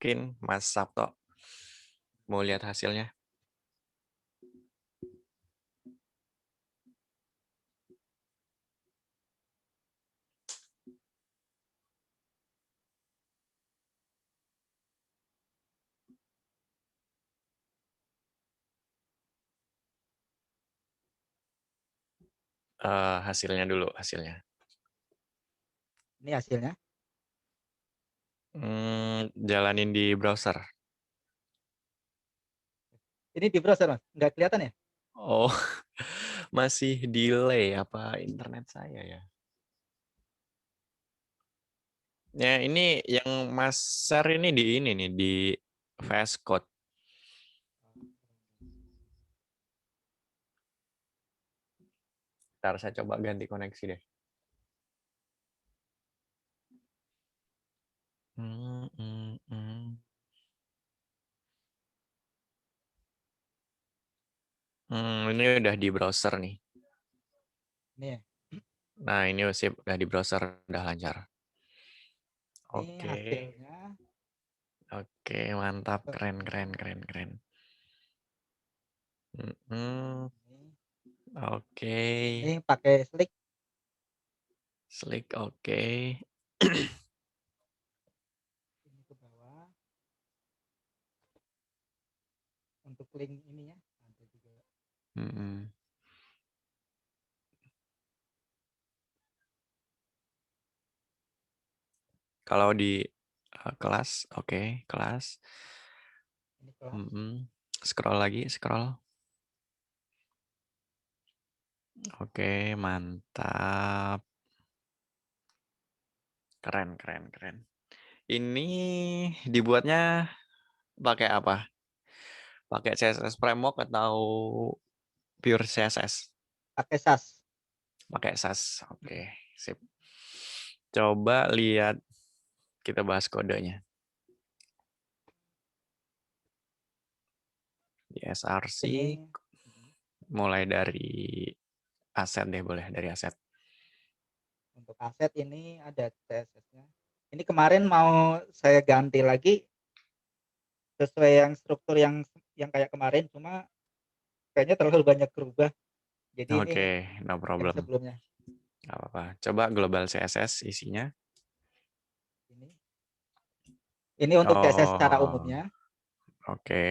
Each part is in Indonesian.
Mungkin Mas Sabto mau lihat hasilnya. Hasilnya dulu, hasilnya. Ini hasilnya. Jalanin di browser. Ini di browser, Mas. Nggak kelihatan ya? Oh, masih delay apa internet saya ya? Ya, ini yang Mas share ini nih di VS Code. Ntar saya coba ganti koneksi deh. Hmm, hmm, hmm. Ini udah di browser nih. Ini ya. Nah, ini udah di browser, udah lancar. Ini Oke, hasilnya. oke, mantap, keren, keren, keren, keren. Oke, Ini pakai Slick. Slick, oke. Ini ke bawah. Untuk link ininya. Ada juga. Hmm. Kalau di kelas, oke, kelas. Ini kelas. Scroll lagi, scroll. Oke, mantap. Keren, keren, keren. Ini dibuatnya pakai apa? Pakai CSS Framework atau pure CSS? Pakai SAS. Pakai SAS. Oke, sip. Coba lihat, kita bahas kodenya. Di SRC, Ini mulai dari aset deh, boleh dari aset. untuk aset ini ada CSS-nya. Ini kemarin mau saya ganti lagi sesuai yang struktur yang kayak kemarin, cuma kayaknya terlalu banyak berubah. Jadi ini Oke, no yang problem. sebelumnya. Nggak apa-apa. Coba global CSS isinya. Ini. Ini untuk CSS secara Oh, umumnya. oke.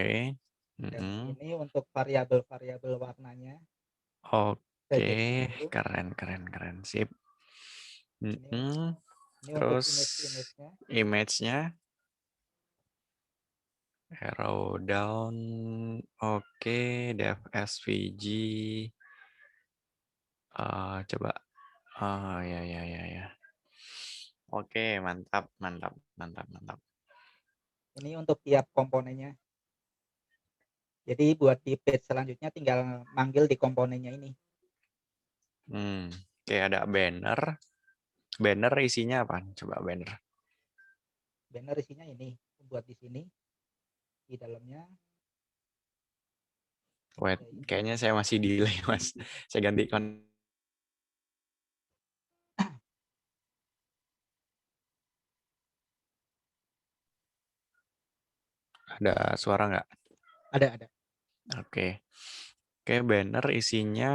Dan ini untuk variabel-variabel warnanya. Kayak Oke, gitu. keren, keren, keren. Sip. Ini ini untuk Terus image-nya. image-nya arrow down. Oke, dev SVG. Coba. Oh, ya, ya, ya, ya. Oke, mantap, mantap, mantap, mantap. Ini untuk tiap komponennya. Jadi buat di page selanjutnya tinggal manggil di komponennya ini. Oke, ada banner. Banner isinya apa? Coba banner. Banner isinya ini. Buat di sini. Di dalamnya. Wait, Ada ini. kayaknya saya masih delay, Mas. Saya ganti Ada suara nggak? Ada. Oke. Oke, banner isinya.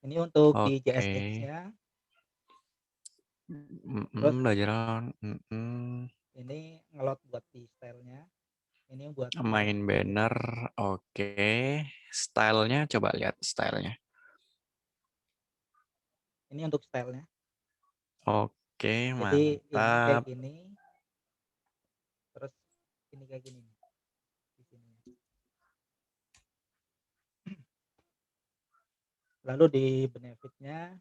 Ini untuk di Oke. JSX-nya. Terus Belajar. ini ngelot buat di stylenya. Ini buat di Main banner. headernya. Oke. Stylenya, coba lihat stylenya. Ini untuk stylenya. Oke, Jadi ini kayak mantap. gini. Terus ini kayak gini. Di sini. Lalu di benefitnya.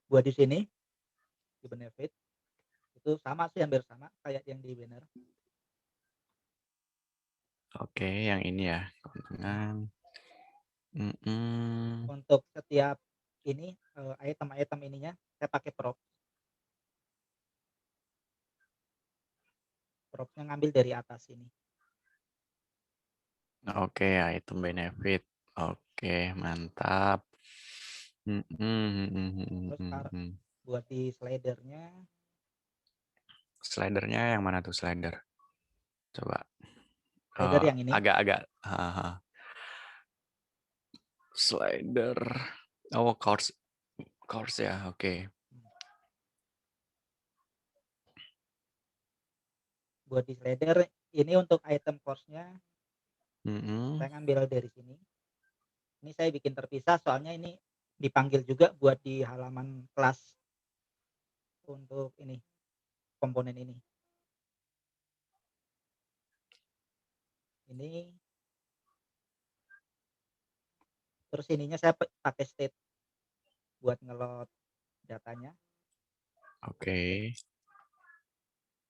Buat di sini. Di benefit. Itu sama sih, hampir sama kayak yang di banner. Oke, yang ini ya. Keuntungan. Untuk setiap ini item-item ininya saya pakai prop. Propnya ngambil dari atas ini. Oke, item benefit. Oke, mantap. Terus Buat di slidernya Slidernya yang mana tuh slider? Coba. yang ini. Agak-agak. Slider. Oh, course. Course ya, oke. Buat di slider ini untuk item course-nya Mm-mm. saya ngambil dari sini. Ini saya bikin terpisah soalnya ini dipanggil juga buat di halaman kelas untuk ini komponen ini. Ini terus ininya saya pakai state buat ngeload datanya. Oke.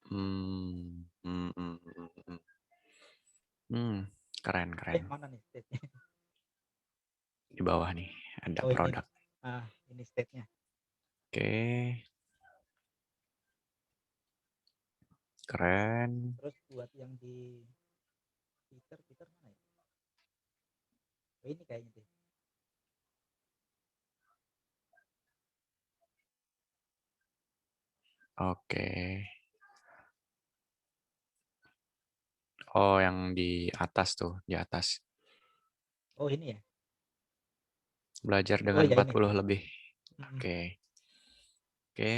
Hmm, hmm, hmm, hmm, hmm. Keren, keren. Mana nih state-nya? Di bawah nih ada Oh ini produk. nih. Ini state-nya. Oke, keren. Terus buat yang di Twitter mana ya? Oh ini kayaknya deh. Oke. Oh, yang di atas tuh, di atas. Oh ini ya. Belajar Oh dengan ya ini. 40 lebih. Mm-mm. Oke. Oke,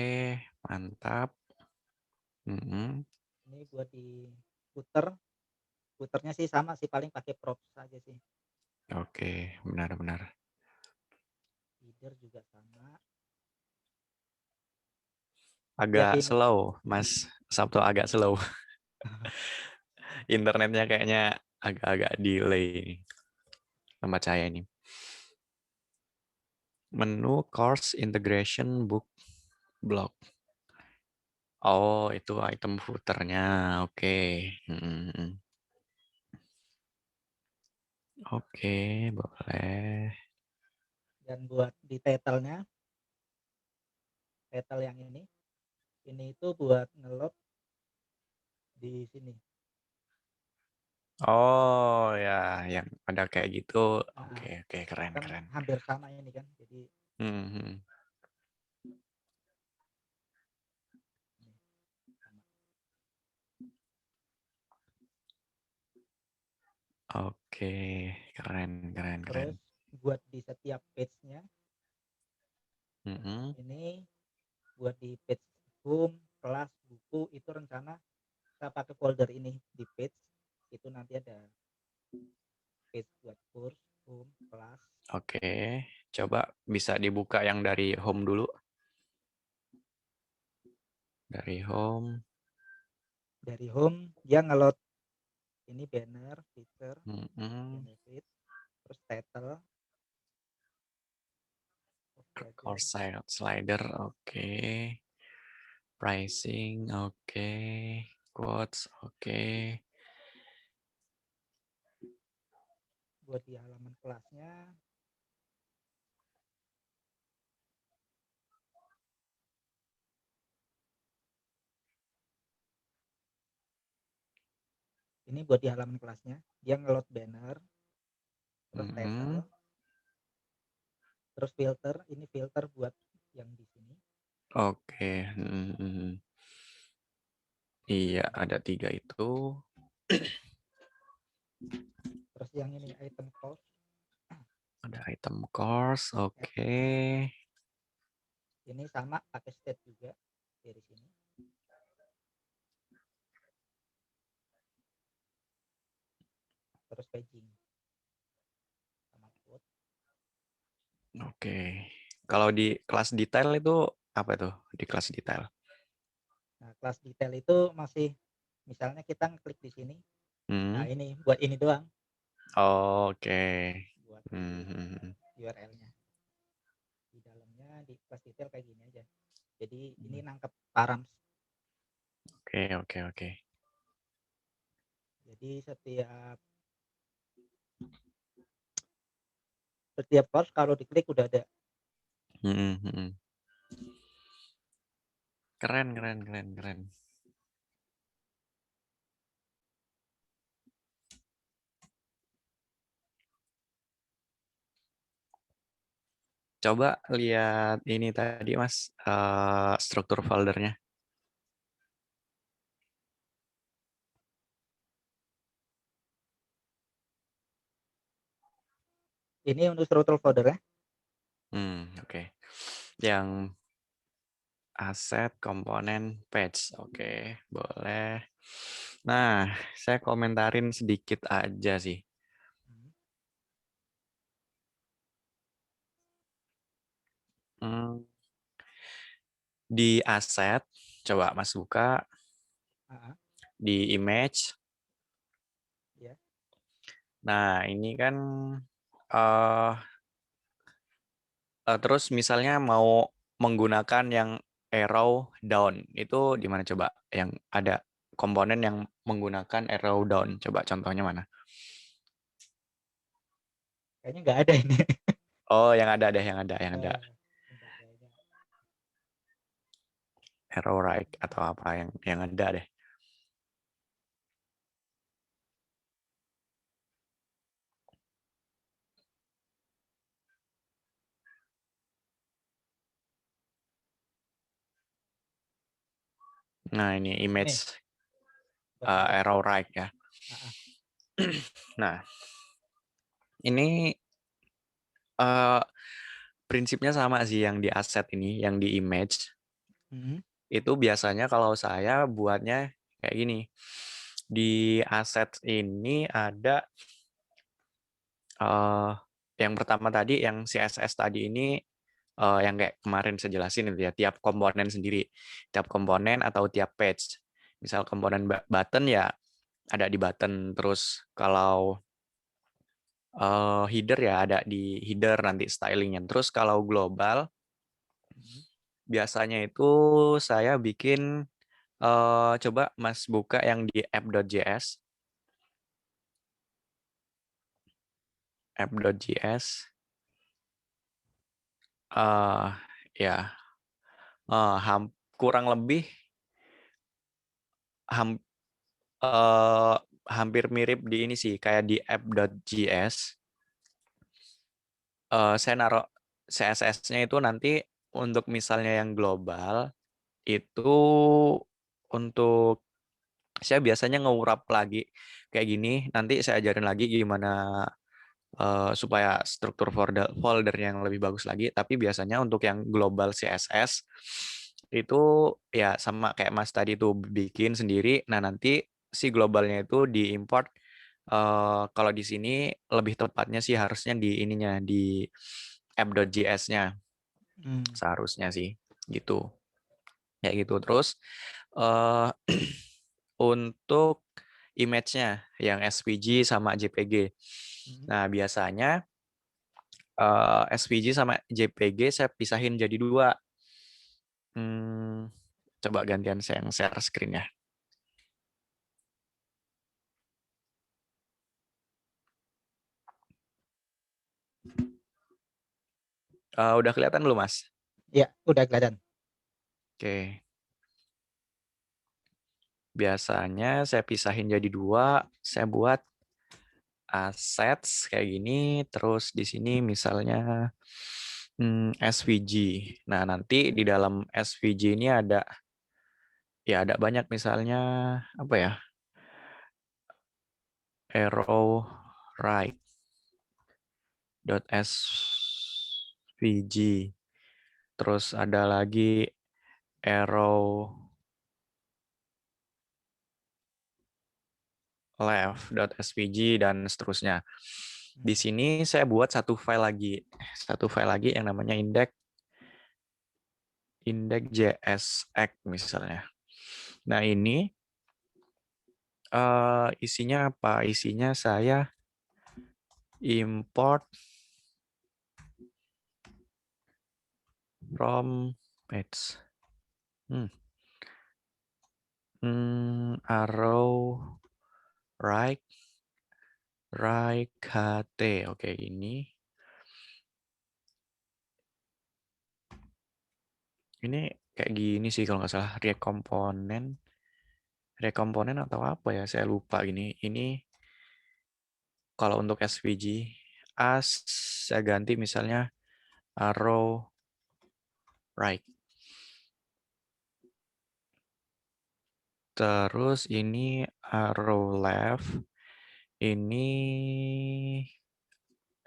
mantap. Mm-mm. Ini buat di footer. Footernya sih sama sih paling pakai props saja sih. Oke, benar-benar. Header juga sama. Lihat Agak ini. slow, Mas Sabto, agak slow. Internetnya kayaknya agak-agak delay nih, tempat saya ini. Menu course integration book block. Oh, itu item footernya. Oke. Mm-mm. Oke, boleh. Dan buat di title-nya, title yang ini itu buat ngelot di sini. Oh ya, yang ada kayak gitu. Oke, Nah, oke, keren, kan keren. hampir sama ini kan. Jadi Mhm. ini sama. Oke, keren, keren, keren. Terus buat di setiap page-nya Mhm. ini buat di page home, kelas, buku itu rencana saya pakai folder ini di page itu nanti ada page buat course, home, kelas. Oke, coba bisa dibuka yang dari home dulu. Dari home. Dari home dia ngelot ini banner, feature, Mhm. benefit, terus title, slider, Course slider, oke. Pricing, oke. Quotes, oke. buat di halaman kelasnya ini buat di halaman kelasnya dia ngelot banner terus Mhm. title terus filter ini filter buat yang di sini Oke. Mhm. Iya, ada 3 itu. terus yang ini item cost Ada item course, oke. ini sama pakai state juga dari sini terus paging sama quote. Oke. Kalau di kelas detail itu apa tuh? Di kelas detail. Nah kelas detail itu masih misalnya kita ngeklik di sini nah Hmm. ini buat ini doang Oke. buat di Hmm. URL-nya di dalamnya di kelas detail kayak gini aja jadi ini nangkep params Oke, oke, oke. jadi setiap course kalau diklik udah ada. Hmm. Keren, keren, keren, keren. coba lihat ini tadi Mas, struktur foldernya. Ini untuk struktur folder ya. Oke. Yang aset, komponen, page. Oke, boleh. Nah, saya komentarin sedikit aja sih. Hmm, Di aset, coba Mas buka di image. Ya. Nah, ini kan eh terus misalnya mau menggunakan yang arrow down, itu di mana coba? Yang ada komponen yang menggunakan arrow down. Coba contohnya mana? Kayaknya nggak ada ini. Oh, yang ada deh, yang ada, yang ada. Bentar, kayaknya. Arrow right atau apa yang ada deh. Nah, ini Ini image baru lihat. arrow right ya. Ah, ah. Nah, ini eh, prinsipnya sama sih yang di asset ini, yang di image. Hmm. Itu biasanya kalau saya buatnya kayak gini. Di aset ini ada yang pertama tadi, yang CSS tadi ini yang kayak kemarin saya jelasin itu ya, tiap komponen sendiri, tiap komponen atau tiap page. Misal komponen button ya ada di button, terus kalau header ya ada di header nanti stylingnya. Terus kalau global Hmm. biasanya itu saya bikin coba Mas buka yang di app.js, app.js, ya kurang lebih ham, eh, hampir mirip di ini sih kayak di app.js. Saya naruh CSS-nya itu nanti untuk misalnya yang global itu untuk saya biasanya ngewrap lagi kayak gini. Nanti saya ajarin lagi gimana supaya struktur folder yang lebih bagus lagi. Tapi biasanya untuk yang global CSS itu ya sama kayak Mas tadi itu bikin sendiri. Nah, nanti si globalnya itu diimport. Kalau di sini lebih tepatnya sih harusnya di ininya di app.js-nya Hmm. seharusnya sih gitu. Ya gitu. Terus eh untuk image-nya yang SVG sama JPG. Hmm. Nah, biasanya SVG sama JPG saya pisahin jadi dua. Hmm, Coba gantian saya yang share screen ya. Udah kelihatan belum, Mas? Ya, udah kelihatan. Oke. Biasanya saya pisahin jadi dua. Saya buat assets kayak gini. Terus di sini misalnya SVG. Nah, nanti di dalam SVG ini ada ya ada banyak misalnya apa ya? Arrow right dot svg, terus ada lagi arrow left dot svg dan seterusnya. Di Hmm. sini saya buat satu file lagi yang namanya index.jsx misalnya. Nah, ini isinya apa? Isinya saya import from page. Arrow right ht. Oke, ini kayak gini sih kalau nggak salah, rekomponen atau apa ya, saya lupa gini. Ini kalau untuk SVG as saya ganti misalnya arrow right. Terus ini arrow left. Ini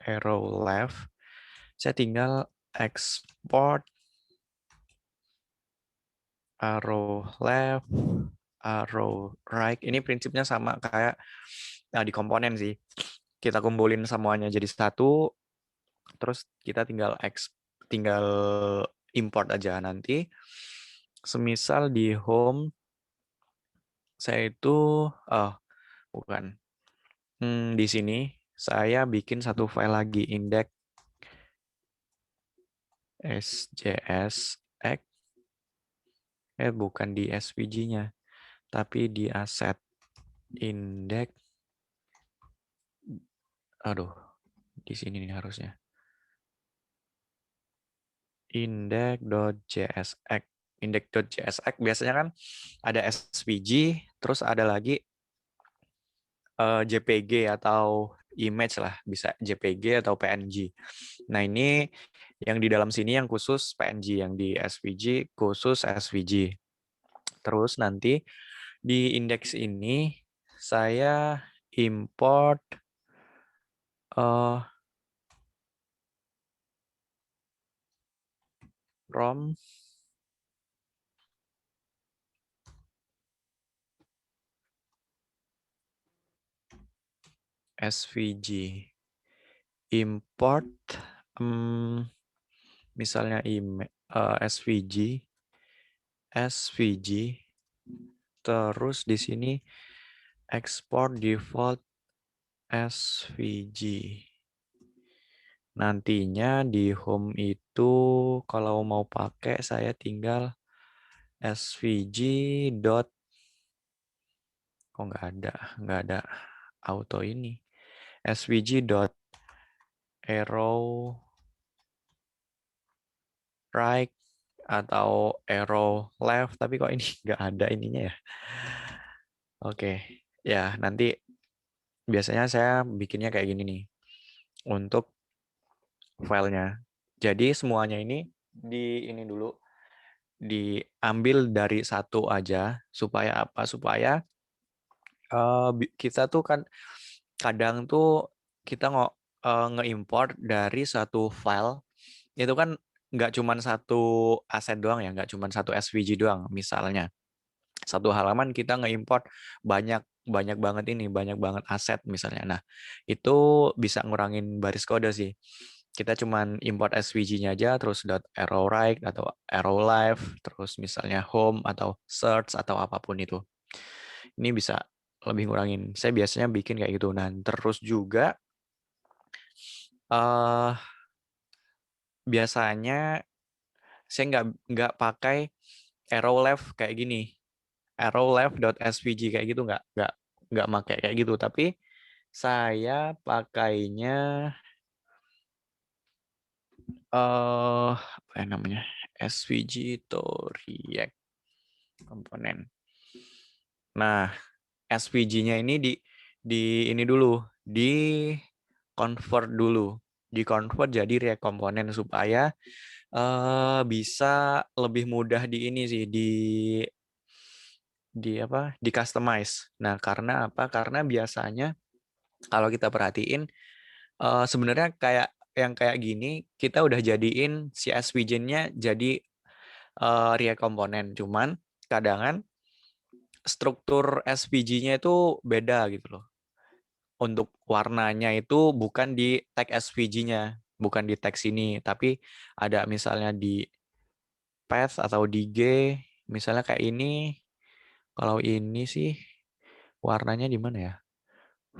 arrow left. Saya tinggal export arrow left, arrow right. Ini prinsipnya sama kayak di komponen sih. Kita kumpulin semuanya jadi satu, terus kita tinggal import aja nanti. Semisal di home saya itu bukan. Di sini saya bikin satu file lagi index.sjsx. Bukan di SVG-nya, tapi di asset index. Aduh, di sini nih harusnya. Index.jsx. Index.jsx biasanya kan ada SVG, terus ada lagi JPG atau image lah, bisa JPG atau PNG. Nah, ini yang di dalam sini yang khusus PNG, yang di SVG khusus SVG. Terus nanti di indeks ini saya import from SVG. Import misalnya SVG, terus di sini export default SVG. Nantinya di home itu kalau mau pakai saya tinggal SVG dot, kok nggak ada auto ini. SVG dot arrow right atau arrow left, tapi kok ini nggak ada ininya ya. Oke, ya nanti biasanya saya bikinnya kayak gini nih untuk filenya. Jadi semuanya ini ini dulu diambil dari satu aja supaya apa? Supaya kita tuh kan kadang tuh kita nge-import dari satu file itu kan nggak cuma satu aset doang ya, nggak cuma satu SVG doang. Misalnya satu halaman kita nge-import banyak banyak banget banyak banget aset misalnya. Nah, itu bisa ngurangin baris kode sih. Kita cuman import SVG-nya aja, terus .arrow right atau arrow left, terus misalnya home atau search atau apapun itu. Ini bisa lebih ngurangin. Saya biasanya bikin kayak gitu. Nah, terus juga biasanya saya nggak pakai arrow left kayak gini. Arrow left.svg kayak gitu nggak pakai kayak gitu, tapi saya pakainya apa yang namanya SVG to React komponen. Nah, SVG-nya ini ini dulu, di convert dulu, di convert jadi React komponen supaya bisa lebih mudah di ini sih di customize. Nah, karena apa? Karena biasanya kalau kita perhatiin sebenarnya kayak gini kita udah jadiin si SVG-nya jadi React komponen. Cuman kadang struktur SVG-nya itu beda gitu loh. Untuk warnanya itu bukan di tag SVG-nya, bukan di tag sini, tapi ada misalnya di path atau di G, misalnya kayak ini. Kalau ini sih warnanya di mana ya?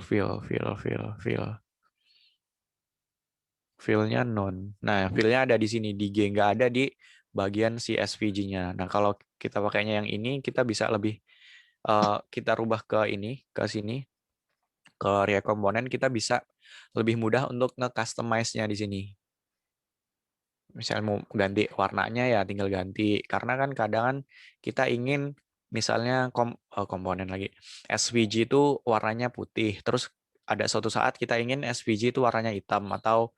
Fill. Fill-nya none. Nah, fill-nya ada di sini, di G, nggak ada di bagian si SVG-nya. Nah, kalau kita pakainya yang ini, kita bisa lebih, kita rubah ke sini, ke React Component, kita bisa lebih mudah untuk nge-customize-nya di sini. Misalnya mau ganti warnanya ya tinggal ganti. Karena kan kadang kan kita ingin misalnya komponen lagi. SVG itu warnanya putih. Terus ada suatu saat kita ingin SVG itu warnanya hitam atau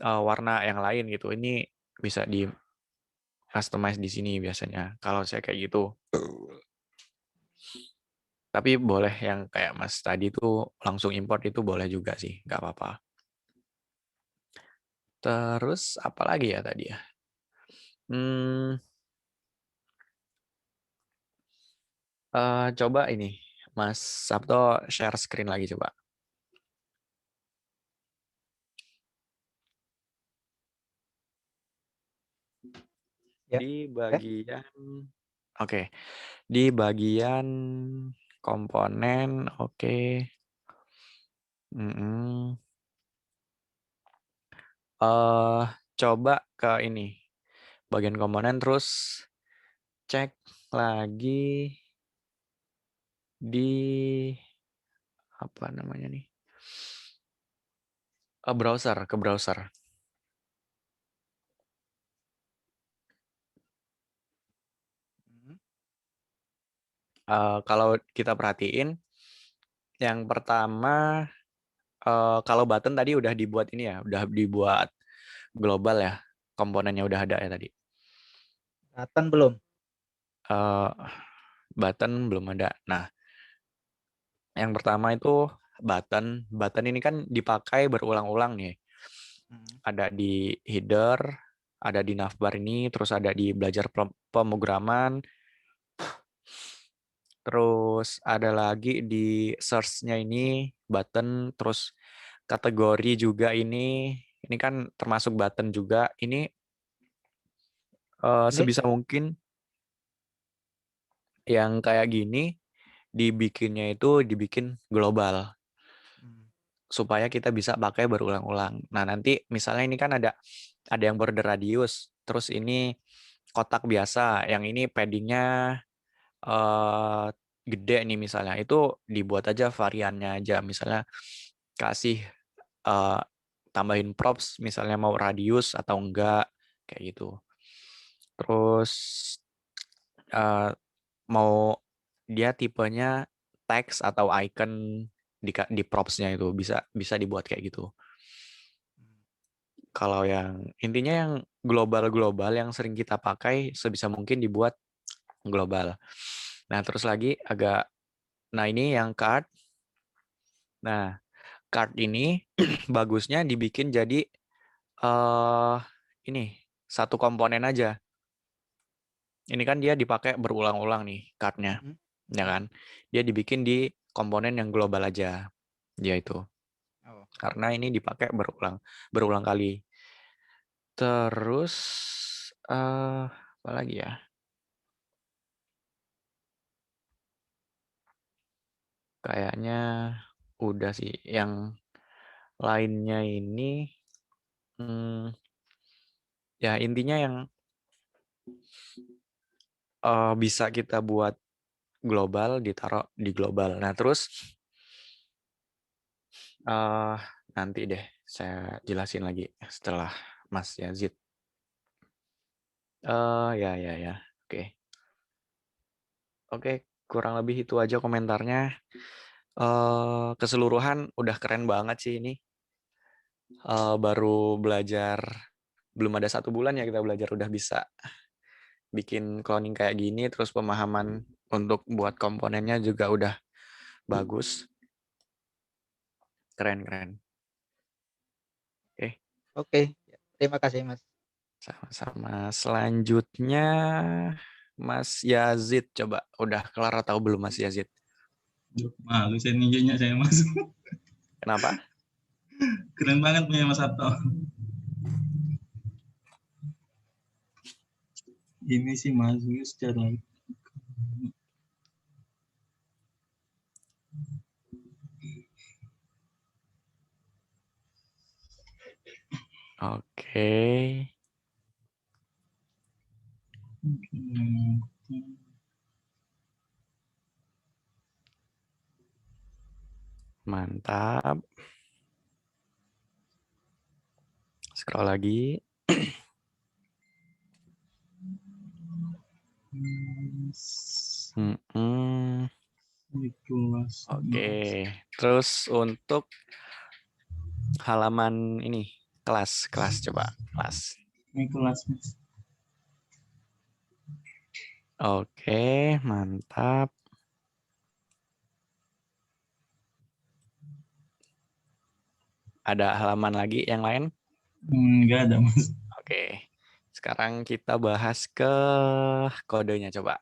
warna yang lain gitu. Ini bisa di customize di sini biasanya. Kalau saya kayak gitu. Tapi boleh yang kayak Mas tadi tuh langsung import itu boleh juga sih, nggak apa-apa. Terus apa lagi ya tadi ya? Coba ini, Mas Sabto share screen lagi coba. Ya, Di ya. bagian, oke, di bagian komponen, oke. Mm-mm. Coba ke ini, bagian komponen terus cek lagi di apa namanya nih? Ke browser. Mhm. Kalau kita perhatiin, yang pertama kalau button tadi udah dibuat ini ya, udah dibuat global ya, komponennya udah ada ya tadi. Button belum. Eh, Button belum ada. Nah, yang pertama itu button. Button ini kan dipakai berulang-ulang nih. Mhm. Ada di header, ada di navbar ini, terus ada di belajar pemrograman, terus ada lagi di search-nya ini button, terus kategori juga ini. Ini kan termasuk button juga. Ini Ini sebisa mungkin yang kayak gini dibikinnya itu dibikin global mhm. supaya kita bisa pakai berulang-ulang. Nah, nanti misalnya ini kan ada yang border radius, terus ini kotak biasa, yang ini paddingnya eh, gede nih misalnya, itu dibuat aja variannya aja, misalnya kasih eh, tambahin props, misalnya mau radius atau enggak, kayak gitu. Terus eh, mau dia tipenya teks atau icon di props-nya itu bisa bisa dibuat kayak gitu. Mhm. Kalau yang intinya yang global-global yang sering kita pakai sebisa mungkin dibuat global. Nah, terus lagi nah ini yang card. Nah, card ini bagusnya dibikin jadi eh ini satu komponen aja. Ini kan dia dipakai berulang-ulang nih cardnya, Mhm. ya Mhm. kan? Dia dibikin di komponen yang global aja, dia itu. Oh. Karena ini dipakai berulang kali. Terus apa lagi ya? Kayaknya udah sih. Yang lainnya ini, ya intinya yang bisa kita buat global, ditaruh di global. Nah terus nanti deh saya jelasin lagi setelah Mas Yazid. Ya ya ya. Oke. Oke, kurang lebih itu aja komentarnya. Keseluruhan udah keren banget sih ini. Baru belajar, belum ada 1 bulan ya kita belajar udah bisa bikin cloning kayak gini, terus pemahaman untuk buat komponennya juga udah bagus. Keren, keren. Oke, Oke, ya, terima kasih Mas. sama-sama. Selanjutnya Mas Yazid, coba udah kelar atau belum Mas Yazid? Duh, malu saya ninjanya saya masuk. Kenapa? Keren banget punya Mas Sabto. Ini sih masuk secara Oke. Mantap. Scroll lagi. Oke. Terus untuk halaman ini, Kelas coba, kelas. Ini kelas Mas. Oke, mantap. Ada halaman lagi yang lain? Enggak ada Mas. Oke. Sekarang kita bahas ke kodenya coba.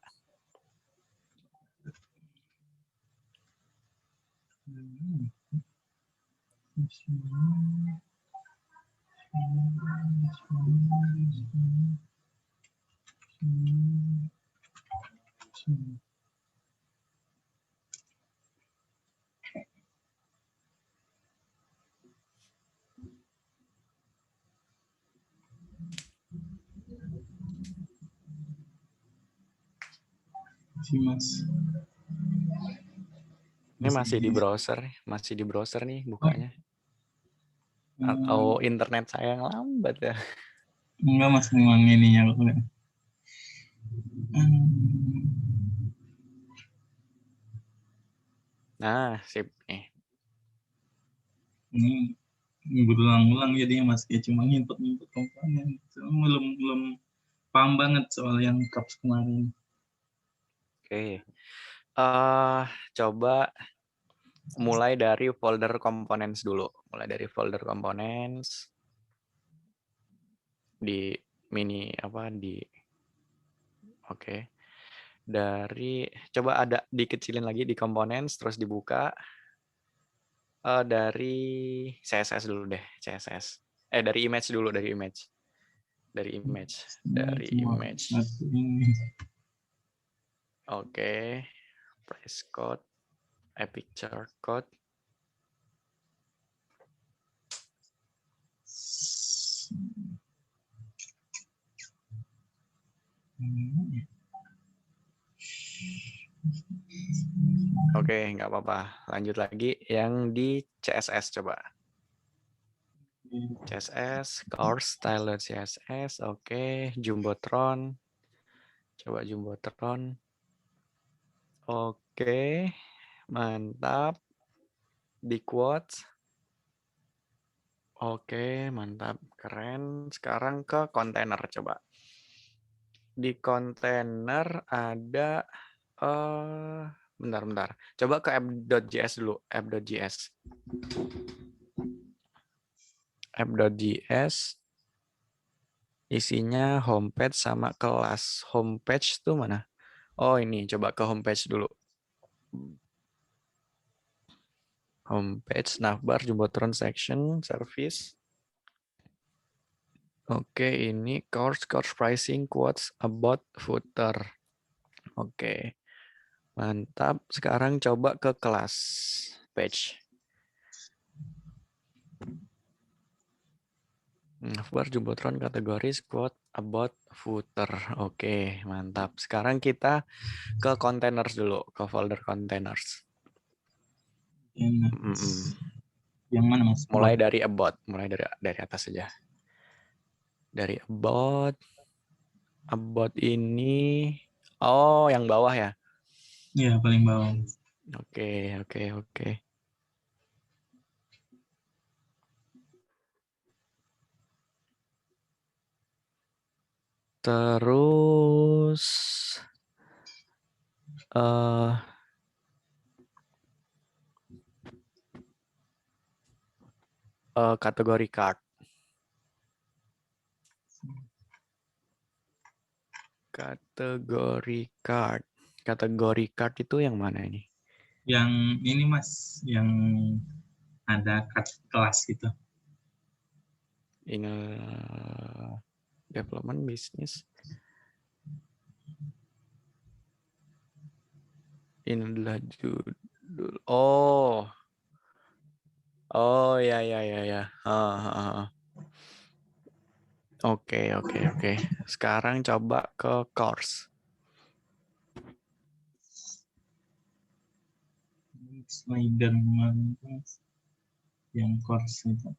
Mas. Ini masih di browser nih bukanya. Atau internet saya yang lambat ya. Enggak Mas, memang ininya. Nah, sip nih. Ini berulang-ulang jadinya Mas, kayak cuma nginput komponen. Belum paham banget soal yang CAPS kemarin. Oke. Coba mulai dari folder components dulu. Mulai dari folder components di mini apa di Oke. Dari coba ada dikecilin lagi di components terus dibuka dari CSS dulu deh, CSS. Dari image dulu, dari image. Oke. Price code, picture code. Oke, nggak apa-apa. Lanjut lagi yang di CSS coba. CSS, course, style CSS, oke. Jumbotron. Coba Jumbotron. Oke, mantap. Di quotes. Oke, mantap. Keren. Sekarang ke kontainer coba. Di kontainer ada bentar. Coba ke app.js dulu, app.js. App.js isinya homepage sama kelas. Homepage tuh mana? Oh, ini coba ke homepage dulu. Homepage, navbar, Jumbotron section, service. Oke, ini course pricing, quotes, about, footer. Oke, mantap. Sekarang coba ke kelas page. Navbar, Jumbotron, kategoris, quote, about, footer. Oke, mantap. Sekarang kita ke containers dulu, ke folder containers. Yang mana Mas? Mulai dari about, mulai dari atas saja. Dari about ini, oh yang bawah ya? Iya, paling bawah. Oke. Terus kategori card. Kategori card itu yang mana ini? Yang ini Mas, yang ada kelas gitu. Ini development business. Ini adalah judul. Oh ya. Oke. Sekarang coba ke course. Slider yang course itu.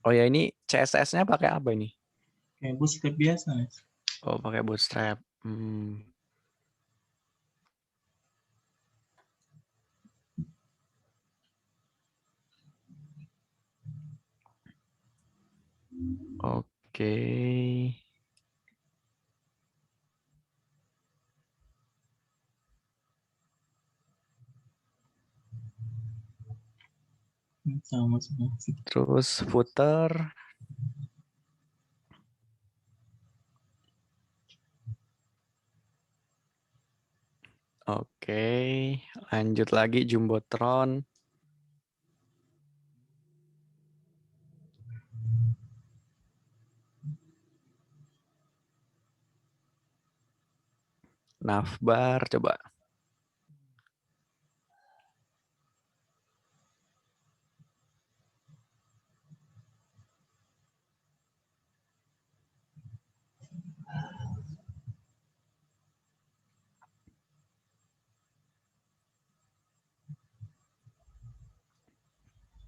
Oh ya, ini CSS-nya pakai apa ini? Kayak Bootstrap biasa Mas. Oh, pakai Bootstrap. Oke. Sama semua sih. Terus footer. Oke, lanjut lagi Jumbotron. Navbar coba.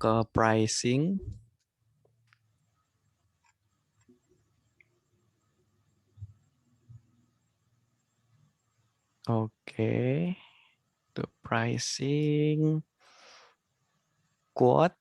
Ke pricing. Oke. Tuh pricing. Quote.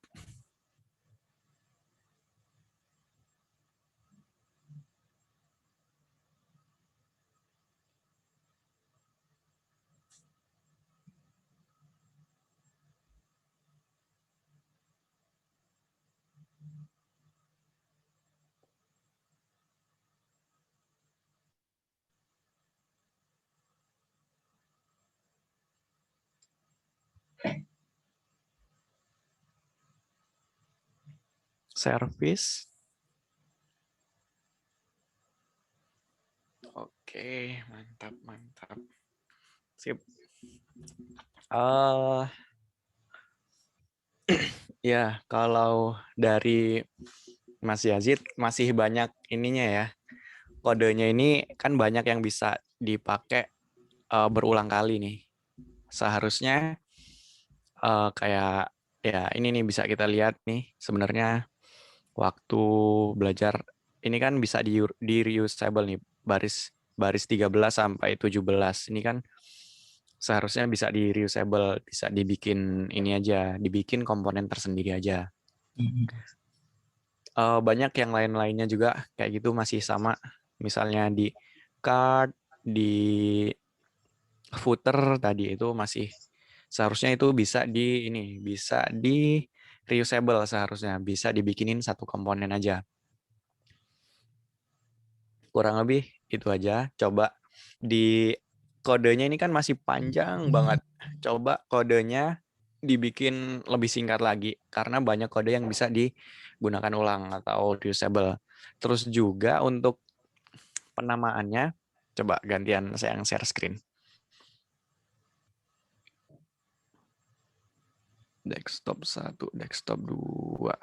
Service. Oke, mantap, mantap. Sip. Ya, kalau dari Mas Yazid masih banyak ininya ya. Kodenya ini kan banyak yang bisa dipakai berulang kali nih. Seharusnya kayak ya ini nih bisa kita lihat nih sebenarnya waktu belajar ini kan bisa di reusable nih baris 13 sampai 17. Ini kan seharusnya bisa di reusable, bisa dibikin ini aja, dibikin komponen tersendiri aja. Banyak yang lain-lainnya juga kayak gitu masih sama. Misalnya di card, di footer tadi itu masih seharusnya itu bisa bisa di reusable, seharusnya bisa dibikinin satu komponen aja. Kurang lebih itu aja. Coba di kodenya ini kan masih panjang banget. Coba kodenya dibikin lebih singkat lagi karena banyak kode yang bisa digunakan ulang atau reusable. Terus juga untuk penamaannya, coba gantian saya yang share screen. Desktop 1, desktop 2.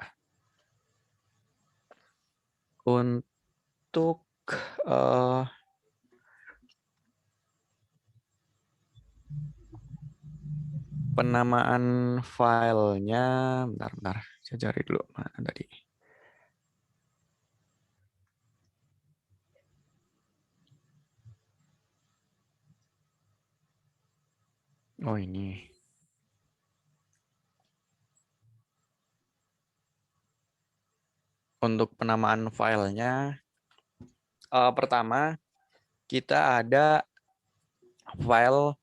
Untuk penamaan filenya, bentar, saya cari dulu mana tadi. Oh ini. Untuk penamaan filenya, pertama kita ada file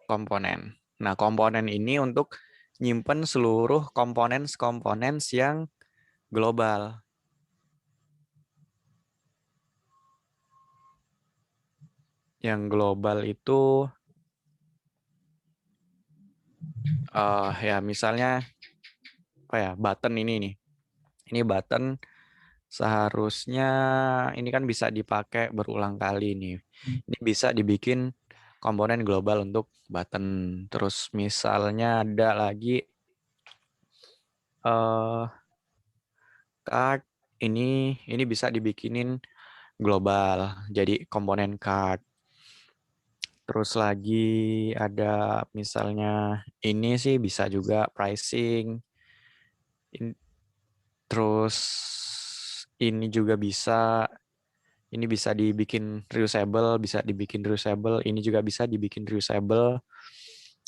komponen. Nah, komponen ini untuk nyimpen seluruh komponen yang global. Yang global itu ya misalnya apa ya, button ini nih. Ini button seharusnya ini kan bisa dipakai berulang kali nih. Ini bisa dibikin komponen global untuk button. Terus misalnya ada lagi card, ini bisa dibikinin global jadi komponen card. Terus lagi ada misalnya ini sih bisa juga pricing. Terus ini juga bisa Ini bisa dibikin reusable, ini juga bisa dibikin reusable.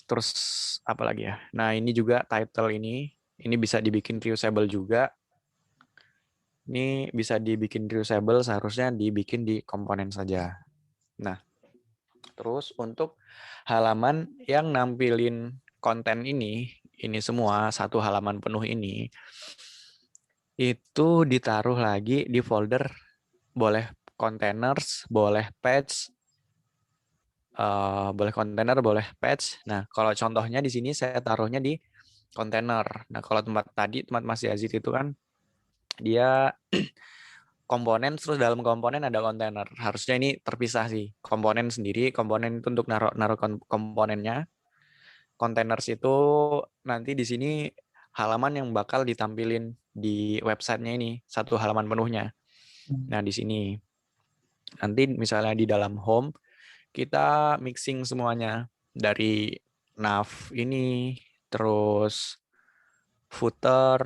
Terus apa lagi ya? Nah, ini juga title ini bisa dibikin reusable juga. Ini bisa dibikin reusable, seharusnya dibikin di komponen saja. Nah, terus untuk halaman yang nampilin konten ini semua satu halaman penuh ini, itu ditaruh lagi di folder, boleh containers, boleh page, boleh container, boleh page. Nah, kalau contohnya di sini saya taruhnya di kontainer. Nah, kalau tempat Mas Yazid itu kan dia komponen, terus dalam komponen ada kontainer. Harusnya ini terpisah sih. Komponen sendiri, komponen itu untuk naruh komponennya. Containers itu nanti di sini halaman yang bakal ditampilin di websitenya ini, satu halaman penuhnya. Nah, di sini nanti misalnya di dalam home kita mixing semuanya dari nav ini, terus footer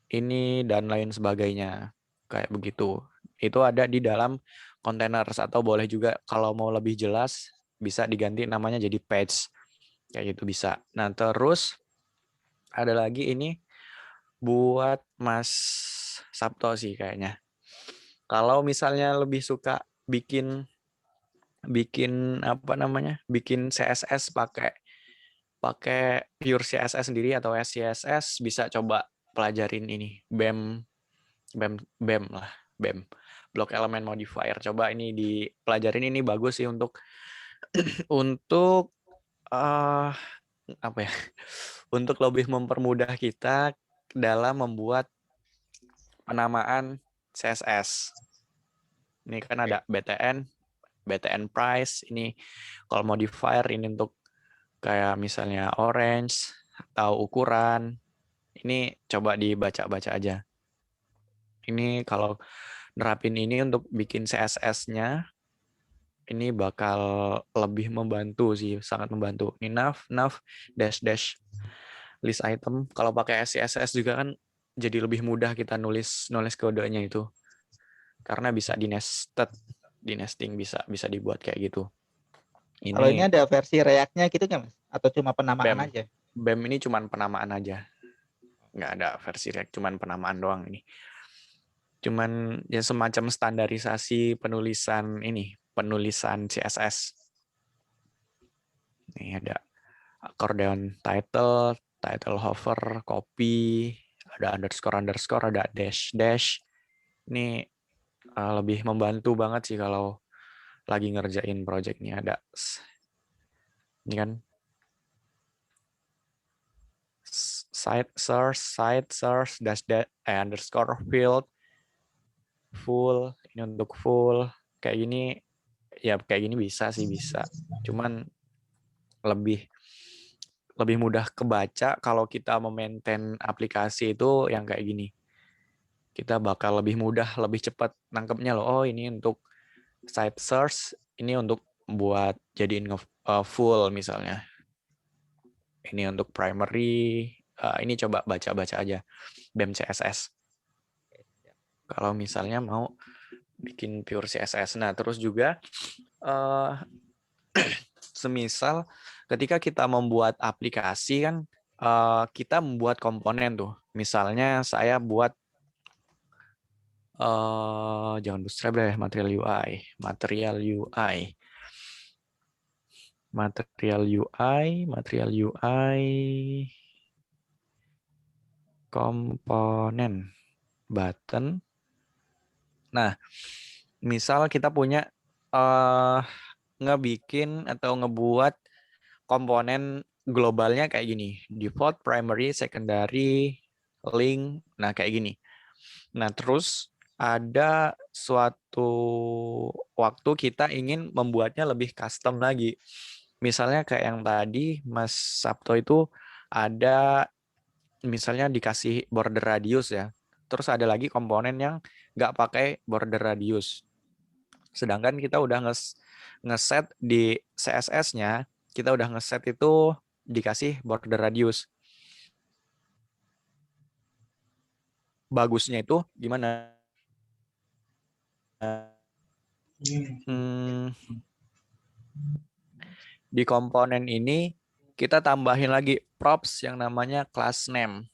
ini dan lain sebagainya, kayak begitu. Itu ada di dalam containers, atau boleh juga kalau mau lebih jelas bisa diganti namanya jadi page, kayak gitu bisa. Nah, terus ada lagi ini buat Mas Sabto sih kayaknya. Kalau misalnya lebih suka bikin apa namanya? Bikin CSS pakai pure CSS sendiri atau SCSS, bisa coba pelajarin ini BEM lah, BEM, Block Element Modifier. Coba ini dipelajarin, ini bagus sih untuk untuk uh, apa ya? Untuk lebih mempermudah kita dalam membuat penamaan CSS. Ini kan ada BTN price, ini kalau modifier ini untuk kayak misalnya orange atau ukuran. Ini coba dibaca-baca aja. Ini kalau nerapin ini untuk bikin CSS-nya, ini bakal lebih membantu sih, sangat membantu. Ini nav, dash, list item. Kalau pakai SCSS juga kan jadi lebih mudah kita nulis kodenya itu. Karena bisa di nesting bisa dibuat kayak gitu. Kalau ini Ini ada versi React-nya gitu nggak, Mas? Atau cuma penamaan BEM. aja? BEM ini cuman penamaan aja. Nggak ada versi React, cuman penamaan doang ini. Cuman ya semacam standarisasi penulisan CSS. Ini ada accordion title hover, copy, ada underscore, ada dash. Ini lebih membantu banget sih kalau lagi ngerjain project ini. Ada ini kan site source dash underscore field full, ini untuk full kayak gini ya, kayak gini bisa, cuman lebih mudah kebaca kalau kita memaintain aplikasi itu yang kayak gini. Kita bakal lebih mudah, lebih cepat nangkepnya loh. Oh, ini untuk site source, ini untuk buat jadiin full misalnya. Ini untuk primary, ini coba baca-baca aja BEM CSS. Kalau misalnya mau bikin pure CSS. Nah, terus juga semisal ketika kita membuat aplikasi kan, kita membuat komponen tuh. Misalnya saya buat jangan Bootstrap deh, Material UI komponen button. Nah, misal kita punya ngebikin atau ngebuat komponen globalnya kayak gini, default, primary, secondary, link, nah kayak gini. Nah, terus ada suatu waktu kita ingin membuatnya lebih custom lagi. Misalnya kayak yang tadi Mas Sabto itu ada misalnya dikasih border radius ya. Terus ada lagi komponen yang nggak pakai border radius. Sedangkan kita udah ngeset di CSS-nya, kita udah ngeset itu dikasih border radius. Bagusnya itu gimana? Hmm, di komponen ini kita tambahin lagi props yang namanya class name.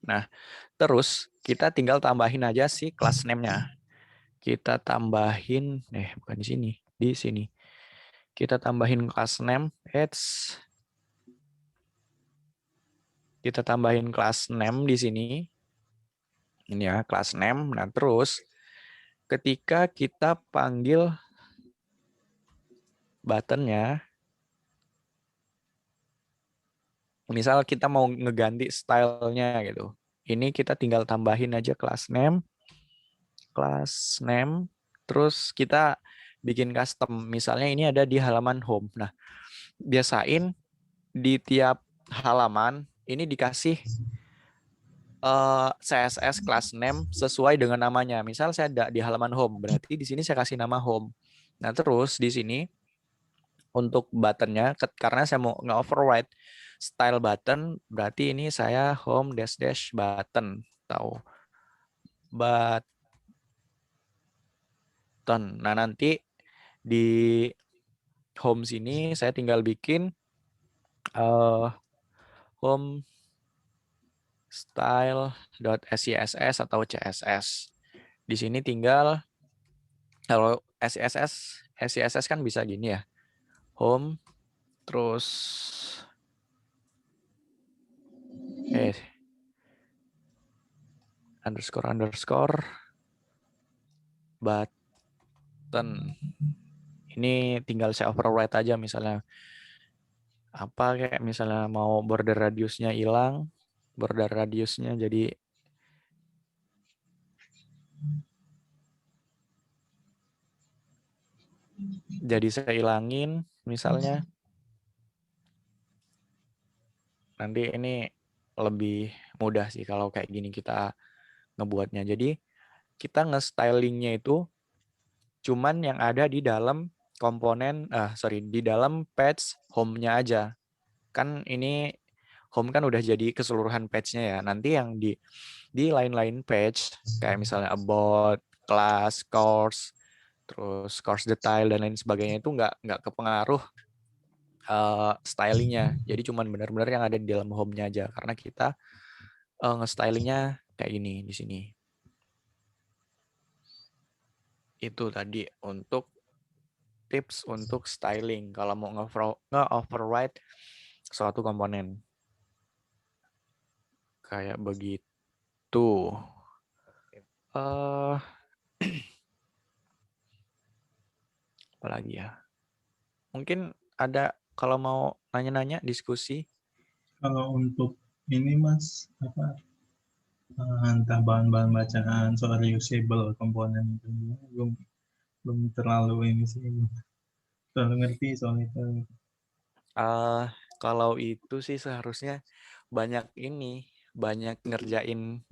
Nah, terus kita tinggal tambahin aja si class name-nya. Kita tambahin, bukan di sini, di sini. Kita tambahin class name, kita tambahin class name di sini. Ini ya, class name. Nah, terus ketika kita panggil buttonnya, misal kita mau ngeganti stylenya gitu. Ini kita tinggal tambahin aja class name, terus kita bikin custom. Misalnya ini ada di halaman home. Nah, biasain di tiap halaman ini dikasih CSS class name sesuai dengan namanya. Misal saya ada di halaman home, berarti di sini saya kasih nama home. Nah, terus di sini untuk buttonnya, karena saya mau nge-override style button, berarti ini saya home dash button. Tahu button. Nah, nanti di home sini saya tinggal bikin home style.scss atau CSS. Di sini tinggal kalau SCSS kan bisa gini ya. Home terus underscore button. Ini tinggal saya override aja misalnya apa kayak misalnya mau border radiusnya hilang, border radiusnya jadi saya hilangin misalnya. Nanti ini lebih mudah sih kalau kayak gini kita ngebuatnya. Jadi kita nge-stylingnya itu cuman yang ada di dalam komponen, di dalam page home-nya aja. Kan ini home kan udah jadi keseluruhan page-nya ya. Nanti yang di lain-lain page, kayak misalnya about, class, course, terus course detail, dan lain sebagainya itu nggak kepengaruh stylingnya. Jadi cuman benar-benar yang ada di dalam home-nya aja. Karena kita nge-stylingnya kayak gini di sini. Itu tadi untuk tips untuk styling kalau mau nge-override suatu komponen. Kayak begitu. Apalagi ya? Mungkin ada kalau mau nanya-nanya diskusi. Kalau untuk ini Mas, entah bahan-bahan bacaan soal reusable komponen itu belum terlalu ini sih, belum terlalu ngerti soal itu. Kalau itu sih seharusnya banyak ngerjain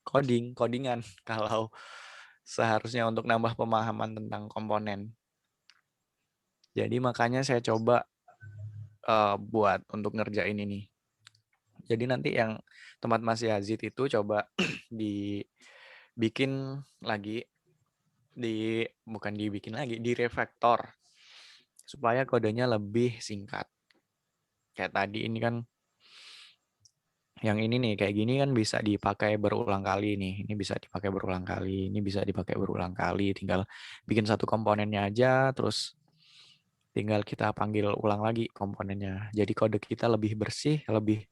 codingan kalau seharusnya untuk nambah pemahaman tentang komponen. Jadi makanya saya coba buat untuk ngerjain ini. Jadi nanti yang tempat Mas Yazid itu coba dibikin lagi, bukan dibikin lagi, di refactor supaya kodenya lebih singkat. Kayak tadi ini kan, yang ini nih kayak gini kan bisa dipakai berulang kali nih. Ini bisa dipakai berulang kali, ini bisa dipakai berulang kali. Tinggal bikin satu komponennya aja, terus tinggal kita panggil ulang lagi komponennya. Jadi kode kita lebih bersih, lebih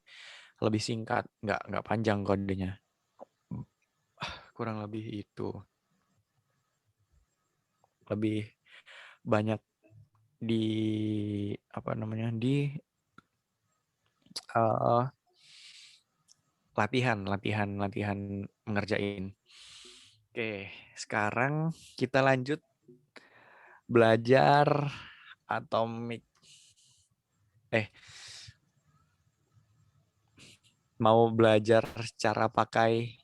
singkat, nggak panjang kodenya. Kurang lebih itu. Lebih banyak di latihan mengerjain. Oke, sekarang kita lanjut belajar atomic. Mau belajar cara pakai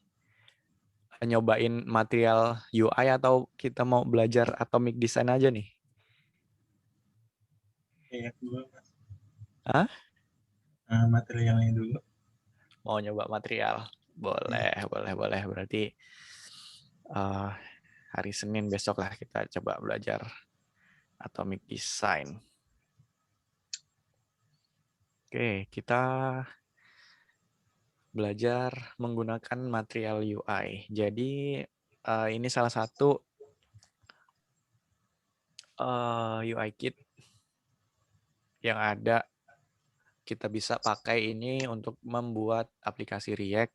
nyobain material UI atau kita mau belajar atomic design aja nih? Kayak dulu Mas. Hah? Materialnya dulu. Mau nyoba material? Boleh. Berarti hari Senin besok lah kita coba belajar atomic design. Oke, kita belajar menggunakan material UI. Jadi ini salah satu UI kit yang ada. Kita bisa pakai ini untuk membuat aplikasi React.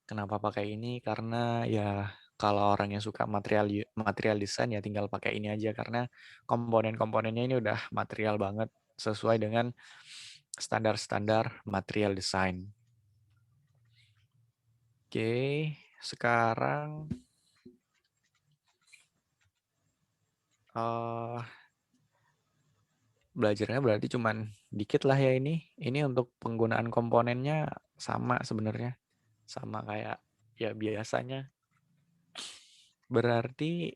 Kenapa pakai ini? Karena ya kalau orang yang suka material design ya tinggal pakai ini aja, karena komponen-komponennya ini udah material banget sesuai dengan standar-standar material design. Oke, sekarang belajarnya berarti cuman dikit lah ya ini. Ini untuk penggunaan komponennya sama sebenarnya. Sama kayak ya biasanya. Berarti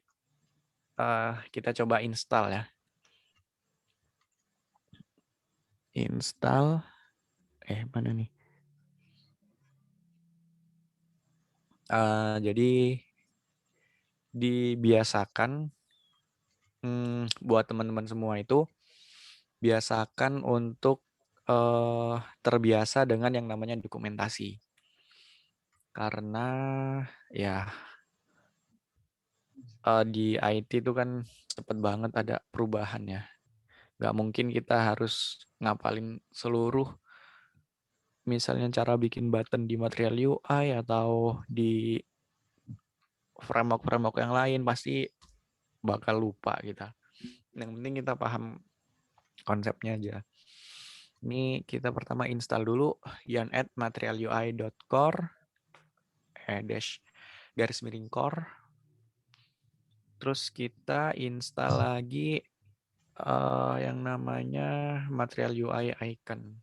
kita coba install ya. Install. Mana nih? Jadi dibiasakan buat teman-teman semua itu biasakan untuk terbiasa dengan yang namanya dokumentasi. Karena ya di IT itu kan cepet banget ada perubahannya. Nggak mungkin kita harus ngapalin seluruh, misalnya cara bikin button di material UI atau di framework-framework yang lain, pasti bakal lupa kita. Yang penting kita paham konsepnya aja. Ini kita pertama install dulu yarn@materialui.core --core. Terus kita install lagi yang namanya material UI icon.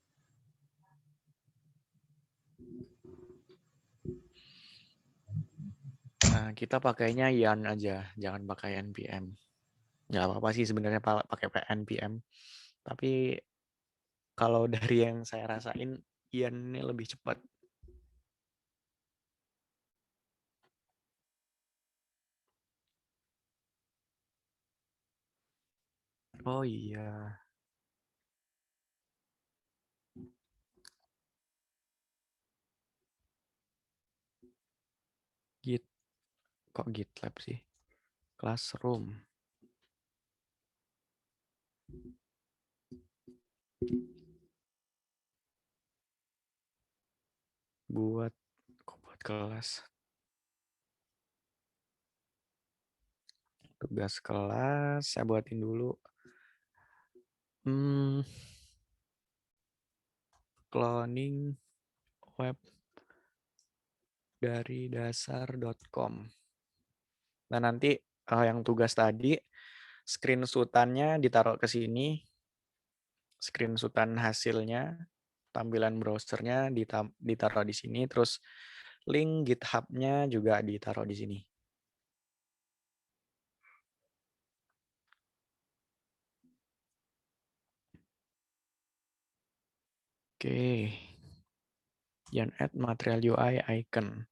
Nah, kita pakainya yarn aja, jangan pakai npm. Nggak apa-apa sih sebenarnya pakai npm. Tapi kalau dari yang saya rasain, yarn ini lebih cepat. Oh iya. Kok GitLab sih? Classroom. Buat kelas. Tugas kelas saya buatin dulu. Cloning web dari dasar.com. Nah, nanti yang tugas tadi screenshot-annya ditaruh ke sini. Screenshot-an hasilnya, tampilan browsernya ditaruh di sini, terus link GitHub-nya juga ditaruh di sini. Oke. Yang add material UI icon.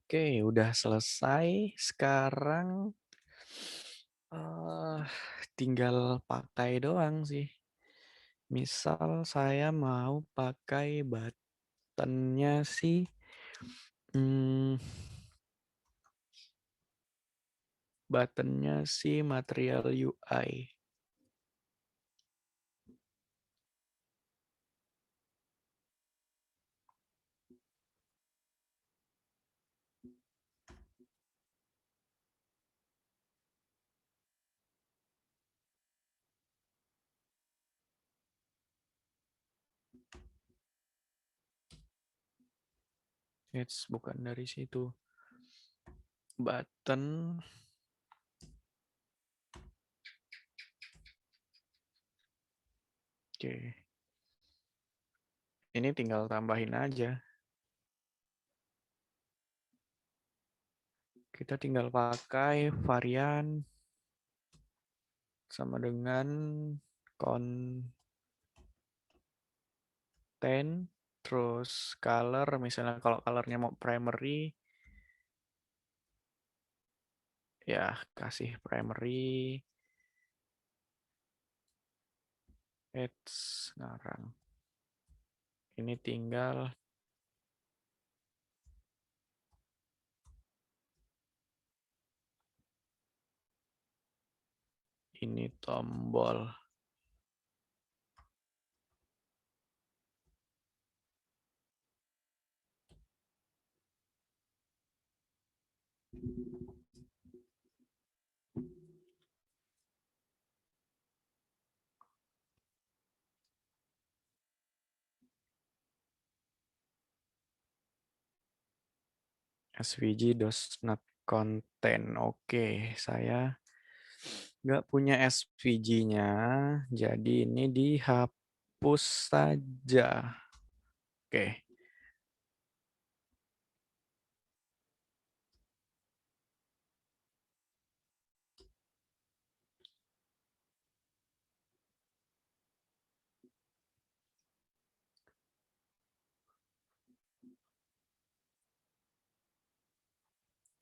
Oke, udah selesai. Sekarang tinggal pakai doang sih. Misal saya mau pakai buttonnya sih, material UI. It's bukan dari situ. Button Oke. Ini tinggal tambahin aja. Kita tinggal pakai varian sama dengan content, terus color, misalnya kalau colornya mau primary, ya kasih primary, ads ngarang. Ini tinggal ini tombol. SVG does not contain. Oke, saya nggak punya SVG-nya, jadi ini dihapus saja. Oke.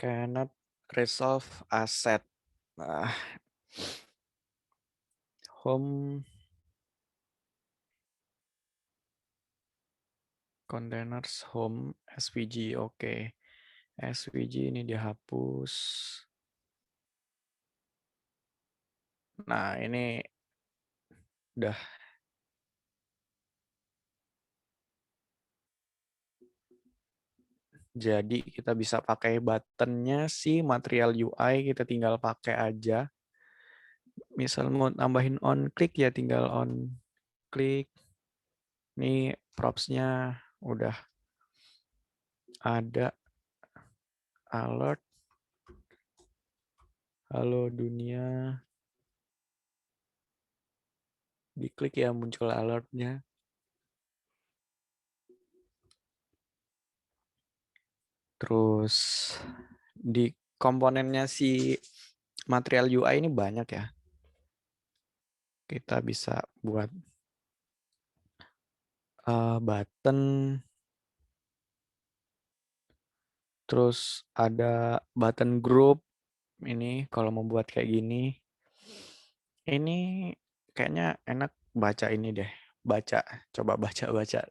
Cannot resolve asset. Nah, home containers home SVG. Oke. SVG ini dihapus. Nah, ini udah. Jadi kita bisa pakai buttonnya sih material UI, kita tinggal pakai aja. Misal mau tambahin on click ya tinggal on click. Ini propsnya udah ada, alert. Halo dunia. Diklik ya muncul alertnya. Terus di komponennya si material UI ini banyak ya. Kita bisa buat button. Terus ada button group. Ini kalau mau buat kayak gini. Ini kayaknya enak baca ini deh. Coba baca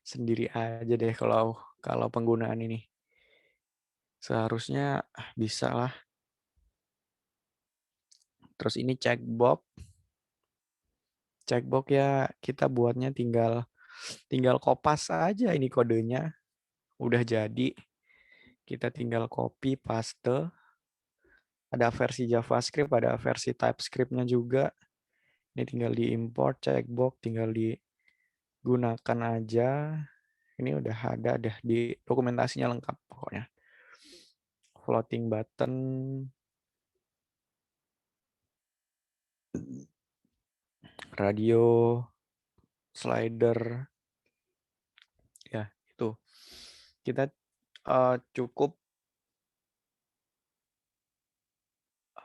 sendiri aja deh kalau penggunaan ini. Seharusnya bisa lah. Terus ini checkbox. Checkbox ya kita buatnya tinggal kopas aja ini kodenya. Udah jadi. Kita tinggal copy paste. Ada versi JavaScript, ada versi TypeScript-nya juga. Ini tinggal diimport checkbox, tinggal digunakan aja. Ini udah ada di dokumentasinya lengkap pokoknya. Floating button, radio, slider, ya itu. Kita cukup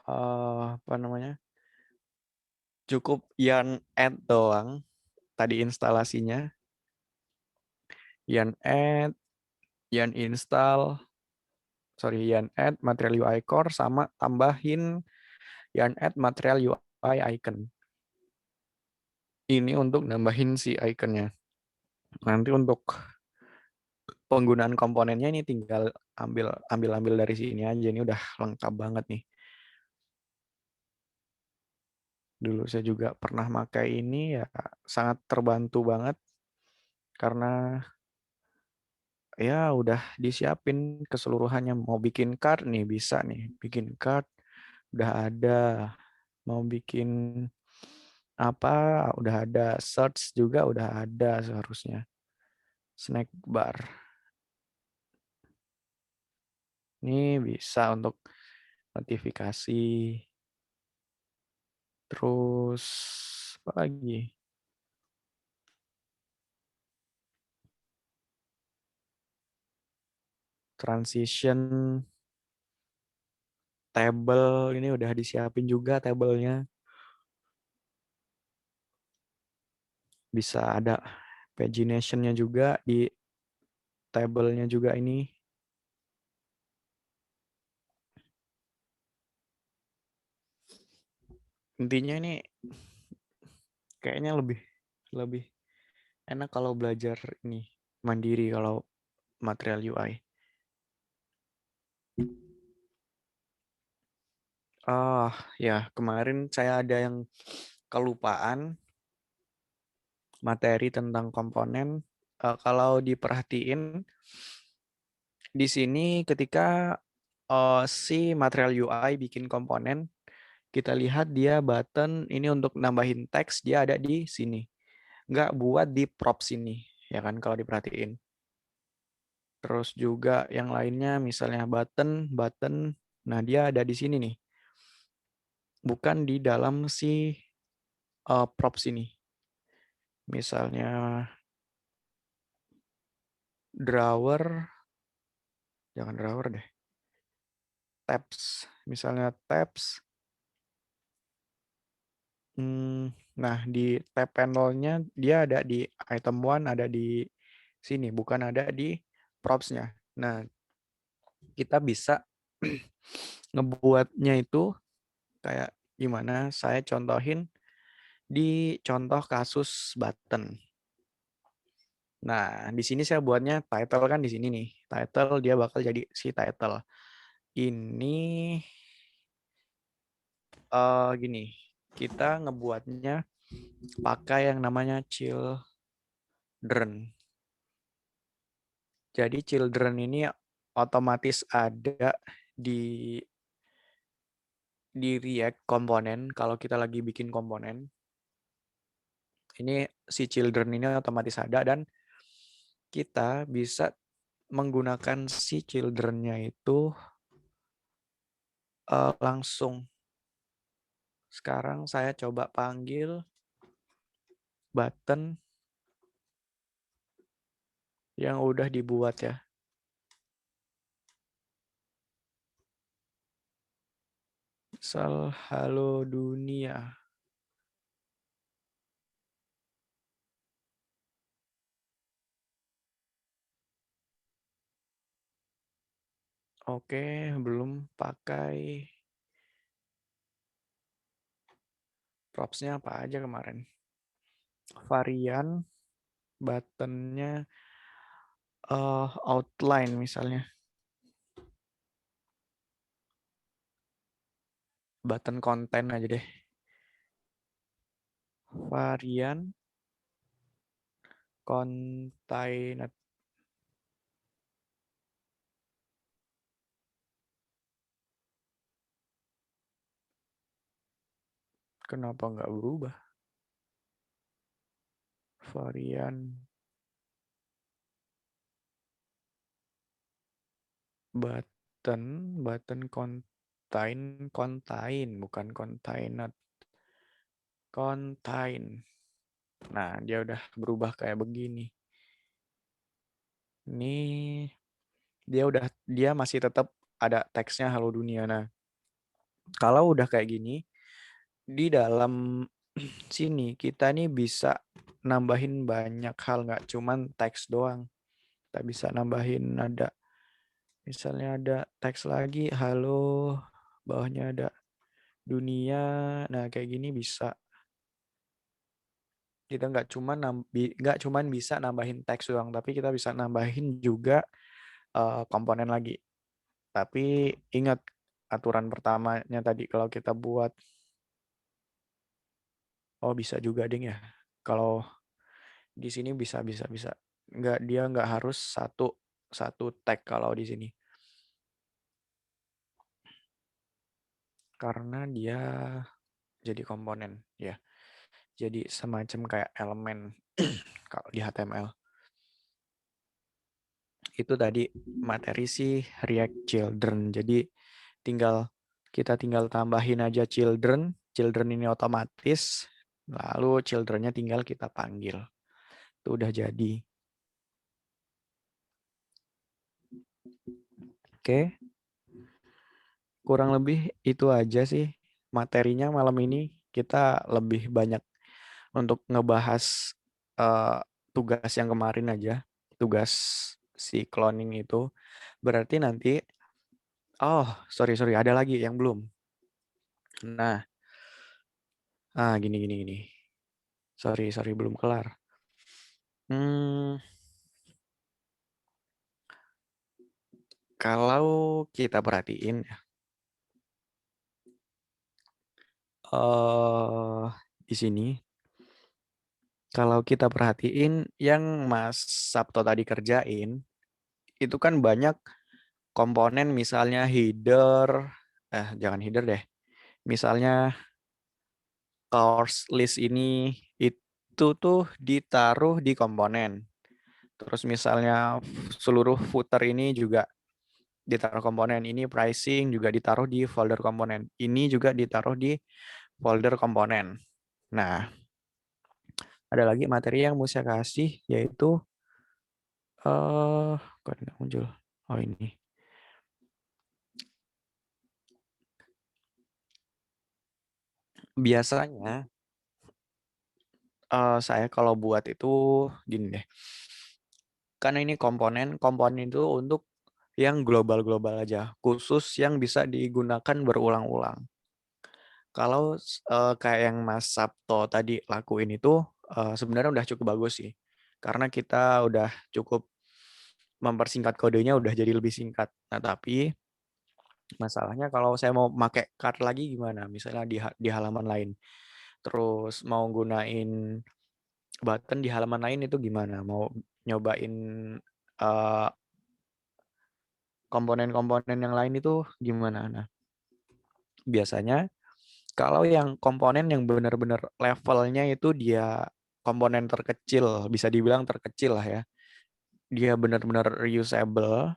apa namanya? Cukup yarn add doang tadi instalasinya. Yarn add, yarn install, yarn add material UI core sama tambahin yarn add material UI icon. Ini untuk nambahin si iconnya. Nanti untuk penggunaan komponennya ini tinggal ambil dari sini aja. Ini udah lengkap banget nih. Dulu saya juga pernah pakai ini ya, sangat terbantu banget karena ya udah disiapin keseluruhannya. Mau bikin card nih bisa nih, bikin card udah ada. Mau bikin apa udah ada, search juga udah ada seharusnya. Snack bar. Ini bisa untuk notifikasi. Terus apa lagi? transition table ini udah disiapin juga tabelnya. Bisa ada pagination-nya juga di tabelnya juga ini. Intinya ini kayaknya lebih enak kalau belajar ini mandiri kalau material UI. Ya kemarin saya ada yang kelupaan materi tentang komponen. Kalau diperhatiin di sini ketika si material UI bikin komponen, kita lihat dia button ini untuk nambahin teks dia ada di sini. Nggak buat di props ini, ya kan kalau diperhatiin. Terus juga yang lainnya misalnya button, nah dia ada di sini nih. Bukan di dalam si props ini. Misalnya drawer, jangan drawer deh. Tabs, misalnya tabs. Nah, di tab panel-nya dia ada di item 1, ada di sini, bukan ada di props-nya. Nah, kita bisa ngebuatnya itu kayak gimana? Saya contohin di contoh kasus button. Nah, di sini saya buatnya title kan di sini nih. Title dia bakal jadi si title. Ini gini, kita ngebuatnya pakai yang namanya children. Jadi children ini otomatis ada di React komponen kalau kita lagi bikin komponen. Ini si children ini otomatis ada dan kita bisa menggunakan si children-nya itu langsung. Sekarang saya coba panggil button yang udah dibuat ya. Misal halo dunia. Oke, belum pakai props-nya apa aja kemarin. Varian button-nya outline misalnya. Button konten aja deh. Varian contained. Kenapa nggak berubah? Varian button contain bukan contained. Contain. Nah, dia udah berubah kayak begini. Ini dia masih tetap ada teksnya halo dunia. Nah, kalau udah kayak gini di dalam sini kita nih bisa nambahin banyak hal, nggak cuman teks doang. Kita bisa nambahin ada misalnya ada teks lagi halo, bawahnya ada dunia. Nah, kayak gini bisa. Kita nggak cuman bisa nambahin teks doang, tapi kita bisa nambahin juga komponen lagi. Tapi ingat aturan pertamanya tadi kalau kita buat bisa juga ding ya. Kalau di sini bisa. Dia nggak harus satu tag kalau di sini. Karena dia jadi komponen ya. Jadi semacam kayak elemen kalau di HTML. Itu tadi materi si React Children. Jadi kita tinggal tambahin aja children. Children ini otomatis. Lalu children-nya tinggal kita panggil. Itu udah jadi. Oke, kurang lebih itu aja sih materinya malam ini. Kita lebih banyak untuk ngebahas eh, tugas yang kemarin aja, tugas si cloning itu. Berarti nanti, oh sorry, ada lagi yang belum. Nah, gini. Sorry, belum kelar. Kalau kita perhatiin, di sini, kalau kita perhatiin yang Mas Sabto tadi kerjain, itu kan banyak komponen misalnya header, jangan header deh, misalnya course list ini itu tuh ditaruh di komponen. Terus misalnya seluruh footer ini juga ditaruh komponen. Ini pricing juga ditaruh di folder komponen. Ini juga ditaruh di folder komponen. Nah, ada lagi materi yang mau saya kasih yaitu kok nggak muncul. Oh ini. Biasanya saya kalau buat itu gini deh. Karena ini komponen itu untuk yang global aja, khusus yang bisa digunakan berulang-ulang. Kalau kayak yang Mas Sabto tadi lakuin itu sebenarnya udah cukup bagus sih. Karena kita udah cukup mempersingkat kodenya udah jadi lebih singkat. Nah, tapi masalahnya kalau saya mau pakai card lagi gimana? Misalnya di halaman lain. Terus mau gunain button di halaman lain itu gimana? Mau nyobain eh, komponen-komponen yang lain itu gimana? Nah, biasanya kalau yang komponen yang benar-benar levelnya itu dia komponen terkecil, bisa dibilang terkecil lah ya. Dia benar-benar reusable.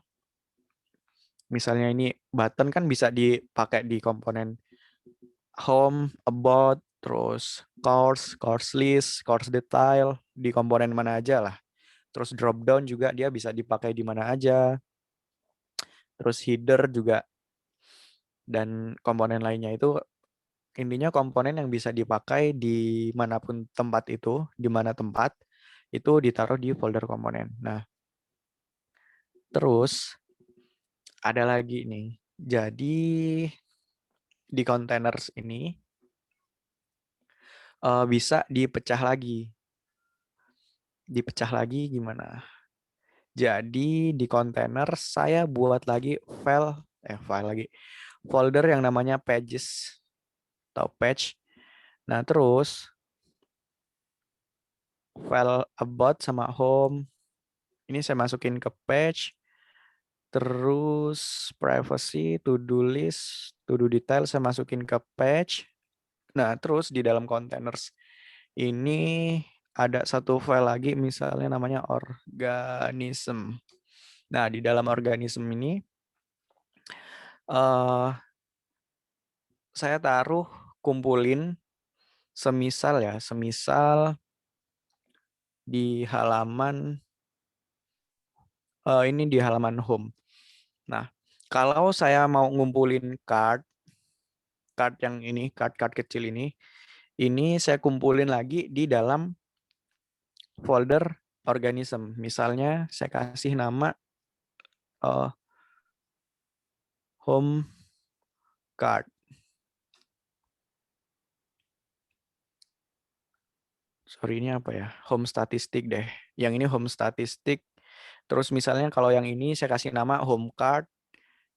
Misalnya ini button kan bisa dipakai di komponen home, about, terus course list, course detail, di komponen mana aja lah. Terus drop down juga dia bisa dipakai di mana aja. Terus header juga dan komponen lainnya itu intinya komponen yang bisa dipakai di manapun tempat itu, di mana tempat itu ditaruh di folder komponen. Nah, terus ada lagi nih. Jadi di containers ini bisa dipecah lagi. Dipecah lagi gimana? Jadi di container saya buat lagi file lagi folder yang namanya pages atau page. Nah, terus file about sama home ini saya masukin ke page. Terus privacy, to-do list, to-do detail saya masukin ke page. Nah, terus di dalam containers ini ada satu file lagi misalnya namanya organism. Nah, di dalam organism ini saya taruh kumpulin semisal di halaman ini di halaman home. Nah, kalau saya mau ngumpulin card yang ini, card kecil ini saya kumpulin lagi di dalam folder organism. Misalnya saya kasih nama home card. Sorry, ini apa ya? Home statistik deh. Yang ini home statistik. Terus misalnya kalau yang ini saya kasih nama home card.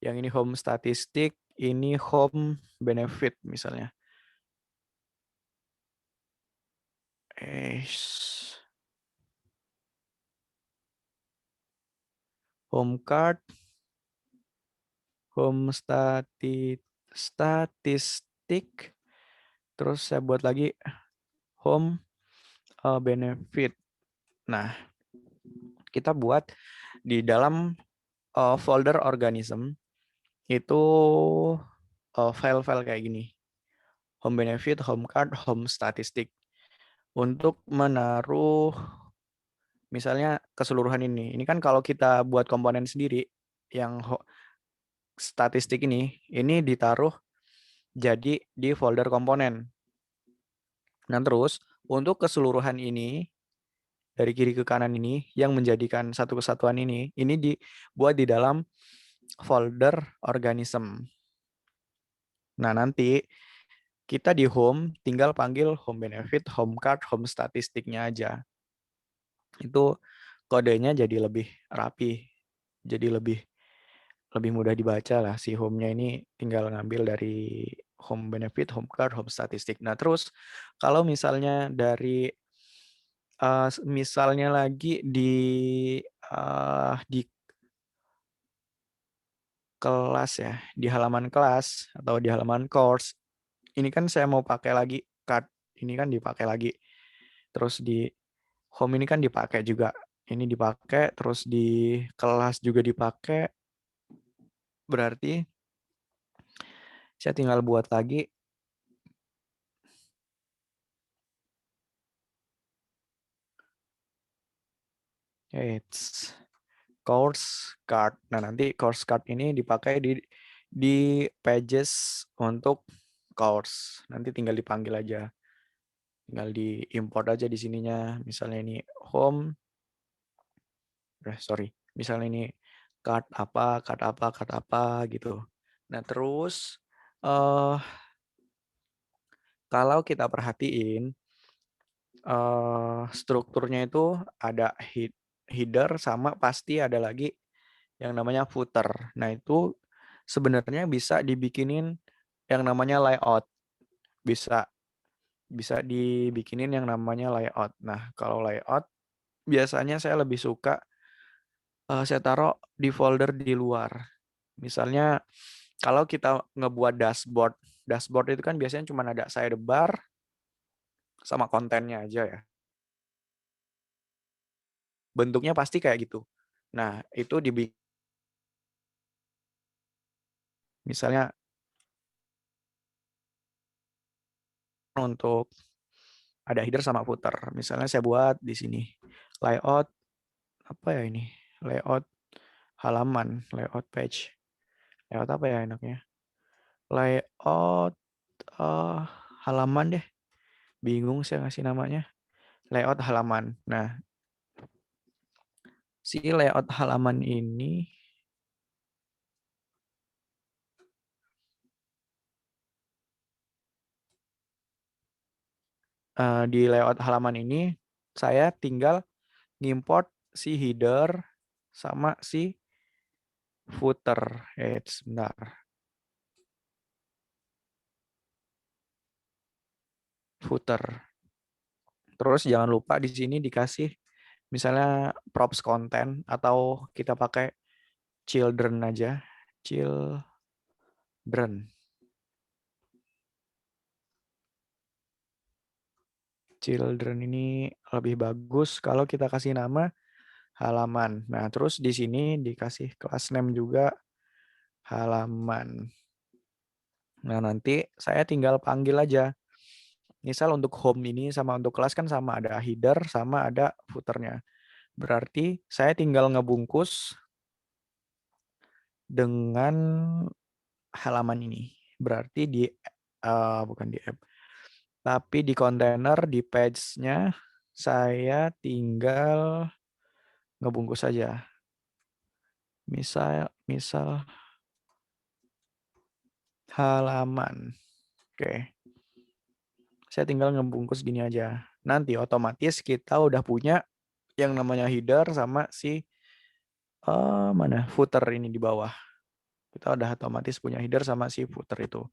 Yang ini home statistik. Ini home benefit misalnya. Home card. Home statistik. Terus saya buat lagi home benefit. Nah, kita buat di dalam folder organism itu file-file kayak gini. Home benefit, home card, home statistik. Untuk menaruh misalnya keseluruhan ini. Ini kan kalau kita buat komponen sendiri, yang statistik ini ditaruh jadi di folder komponen. Nah, terus untuk keseluruhan ini dari kiri ke kanan ini yang menjadikan satu kesatuan ini dibuat di dalam folder organism. Nah, nanti kita di home tinggal panggil home benefit, home card, home statistiknya aja. Itu kodenya jadi lebih rapi, jadi lebih mudah dibaca lah. Si home-nya ini tinggal ngambil dari home benefit, home card, home statistik. Nah, terus kalau misalnya dari misalnya lagi di kelas ya, di halaman kelas atau di halaman course, ini kan saya mau pakai lagi card, ini kan dipakai lagi. Terus di home ini kan dipakai juga. Ini dipakai, terus di kelas juga dipakai. Berarti saya tinggal buat lagi it's course card. Nah, nanti course card ini dipakai di pages untuk course. Nanti tinggal dipanggil aja. Tinggal diimport aja di sininya. Misalnya ini home. Misalnya ini card apa gitu. Nah, terus kalau kita perhatiin strukturnya itu ada header sama pasti ada lagi yang namanya footer. Nah, itu sebenarnya bisa dibikinin yang namanya layout. Bisa dibikinin yang namanya layout. Nah, kalau layout biasanya saya lebih suka saya taruh di folder di luar. Misalnya kalau kita ngebuat dashboard, dashboard itu kan biasanya cuma ada sidebar sama kontennya aja ya. Bentuknya pasti kayak gitu. Nah, itu misalnya untuk ada header sama footer. Misalnya saya buat di sini layout apa ya ini? Layout halaman, layout page. Layout apa ya enaknya? Layout halaman deh. Bingung saya ngasih namanya. Layout halaman. Nah, si layout halaman ini di layout halaman ini saya tinggal ngimport si header sama si footer. Sebentar. Footer. Terus jangan lupa di sini dikasih misalnya props konten atau kita pakai children aja. Children. Children ini lebih bagus kalau kita kasih nama halaman. Nah, terus di sini dikasih class name juga halaman. Nah, nanti saya tinggal panggil aja. Misal untuk home ini sama untuk kelas kan sama, ada header sama ada footernya. Berarti saya tinggal ngebungkus dengan halaman ini. Berarti bukan di app, tapi di kontainer di page-nya saya tinggal ngebungkus saja. Misal halaman. Oke. Saya tinggal ngebungkus gini aja. Nanti otomatis kita udah punya yang namanya header sama si mana footer ini di bawah. Kita udah otomatis punya header sama si footer itu.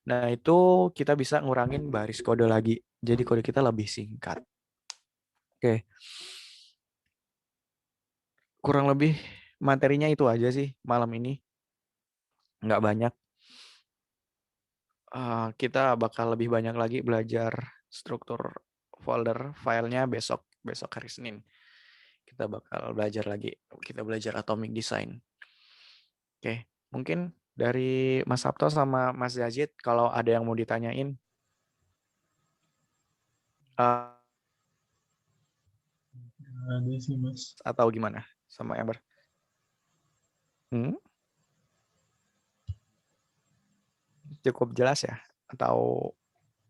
Nah, itu kita bisa ngurangin baris kode lagi. Jadi kode kita lebih singkat. Oke. Kurang lebih materinya itu aja sih malam ini. Nggak banyak. Kita bakal lebih banyak lagi belajar struktur folder filenya besok hari Senin. Kita bakal belajar lagi. Kita belajar atomic design. Oke, mungkin dari Mas Sabto sama Mas Yazid kalau ada yang mau ditanyain Ada sih, Mas. atau gimana sama Ember? Cukup jelas ya? Atau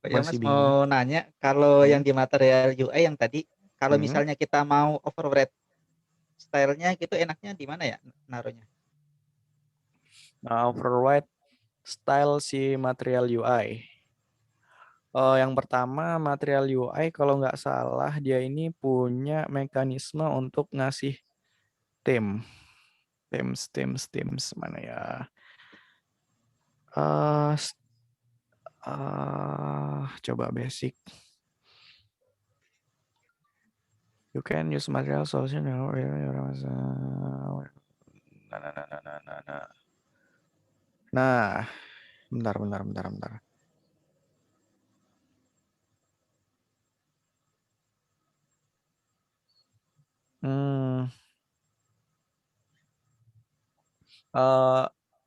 Ya masih Mas bingung? mau nanya, kalau yang Hmm? di material UI yang tadi, kalau Hmm? misalnya kita mau override stylenya gitu enaknya di mana ya naruhnya? Nah, override style si material UI. Yang pertama, material UI kalau nggak salah dia ini punya mekanisme untuk ngasih theme. Themes mana ya? Eh, coba basic. You can use material solution. Nah, bentar.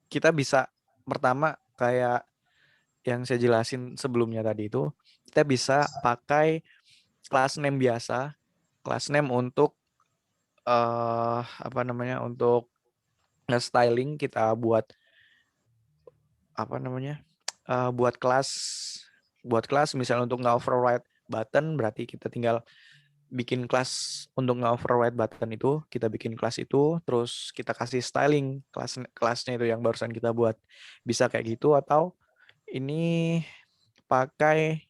Kita bisa pertama kayak yang saya jelasin sebelumnya tadi itu, kita bisa pakai class name biasa, class name untuk untuk nge-styling kita buat buat kelas misalnya untuk nge-override button, berarti kita tinggal bikin kelas untuk nge-override button itu, kita bikin kelas itu, terus kita kasih styling kelasnya itu yang barusan kita buat. Bisa kayak gitu, atau ini pakai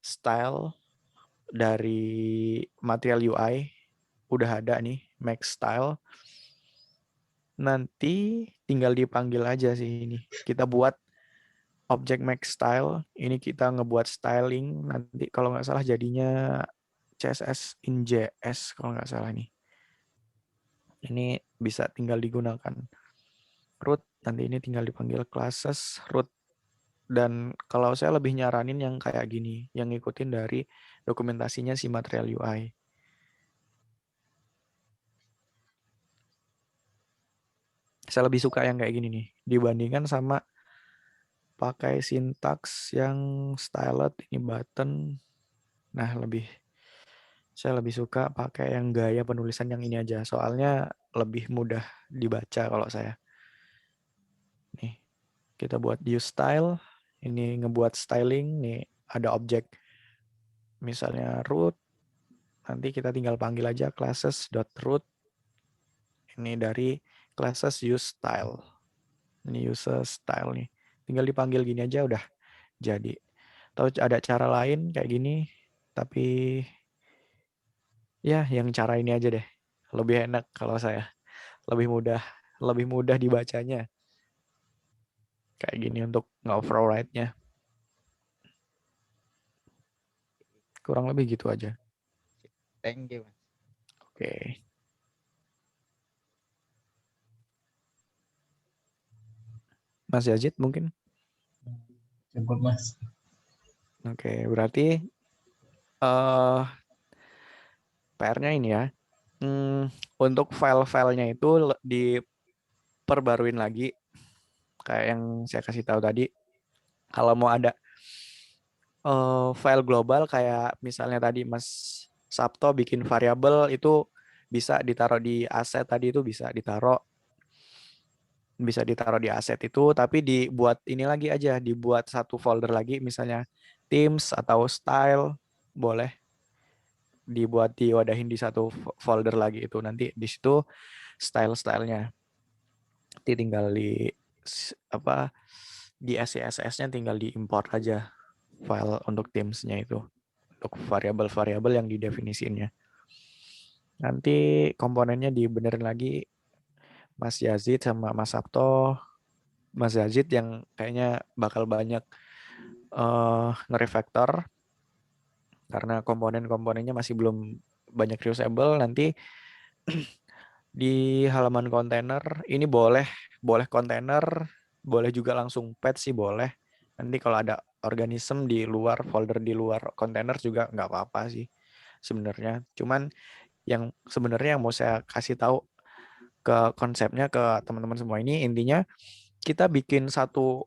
style dari material UI, udah ada nih, make style. Nanti tinggal dipanggil aja sih ini. Kita buat object make style, ini kita ngebuat styling, nanti kalau nggak salah jadinya CSS in JS kalau nggak salah nih. Ini bisa tinggal digunakan root, nanti ini tinggal dipanggil classes root. Dan kalau saya lebih nyaranin yang kayak gini, yang ngikutin dari dokumentasinya si material UI. Saya lebih suka yang kayak gini nih, dibandingkan sama pakai sintaks yang styled, ini button. Nah, saya lebih suka pakai yang gaya penulisan yang ini aja, soalnya lebih mudah dibaca kalau saya. Nih, kita buat use style, ini ngebuat styling, nih ada objek misalnya root, nanti kita tinggal panggil aja classes.root, ini dari classes use style, ini user style nih, tinggal dipanggil gini aja udah jadi. Atau ada cara lain kayak gini, tapi ya yang cara ini aja deh, lebih enak kalau saya, lebih mudah dibacanya kayak gini untuk nge-override-nya. Kurang lebih gitu aja. Thank you Mas. Oke. Mas Yazid mungkin? Cukup Mas. Oke, berarti PR-nya ini ya. Untuk file-filenya itu diperbaruin lagi. Kayak yang saya kasih tahu tadi. Kalau mau ada file global kayak misalnya tadi Mas Sabto bikin variabel itu bisa ditaruh di aset tadi, itu bisa ditaruh di aset itu, tapi dibuat ini lagi aja, dibuat satu folder lagi, misalnya themes atau style, boleh dibuat diwadahin di satu folder lagi itu, nanti di situ style-stylenya. Nanti tinggal di SCSS-nya tinggal diimport aja file untuk themesnya itu, untuk variabel-variabel yang didefinisiinnya. Nanti komponennya dibenerin lagi Mas Yazid sama Mas Sabto. Mas Yazid yang kayaknya bakal banyak nge-refactor karena komponen-komponennya masih belum banyak reusable. Nanti di halaman kontainer ini boleh kontainer, boleh juga langsung pet sih boleh. Nanti kalau ada organisme di luar, folder di luar kontainer juga nggak apa-apa sih sebenarnya. Cuman yang sebenarnya yang mau saya kasih tahu ke konsepnya ke teman-teman semua ini, intinya kita bikin satu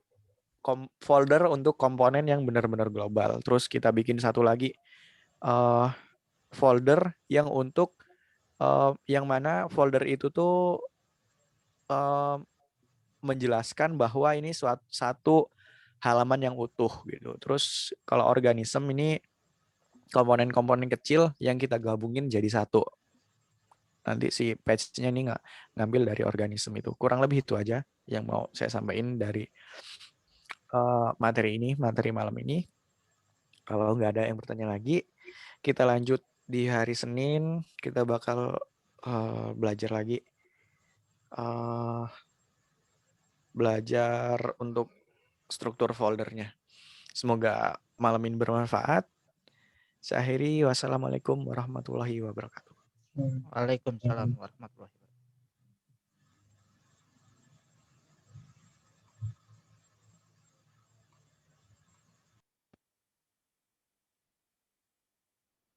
folder untuk komponen yang benar-benar global. Terus kita bikin satu lagi folder yang untuk yang mana folder itu tuh menjelaskan bahwa ini satu halaman yang utuh gitu. Terus kalau organisme ini komponen-komponen kecil yang kita gabungin jadi satu. Nanti si patch-nya ini ngambil dari organisme itu. Kurang lebih itu aja yang mau saya sampaikan dari materi malam ini. Kalau nggak ada yang bertanya lagi, kita lanjut di hari Senin. Kita bakal belajar lagi. Belajar untuk struktur foldernya. Semoga malam ini bermanfaat. Saya akhiri. Wassalamualaikum warahmatullahi wabarakatuh. Waalaikumsalam warahmatullahi wabarakatuh.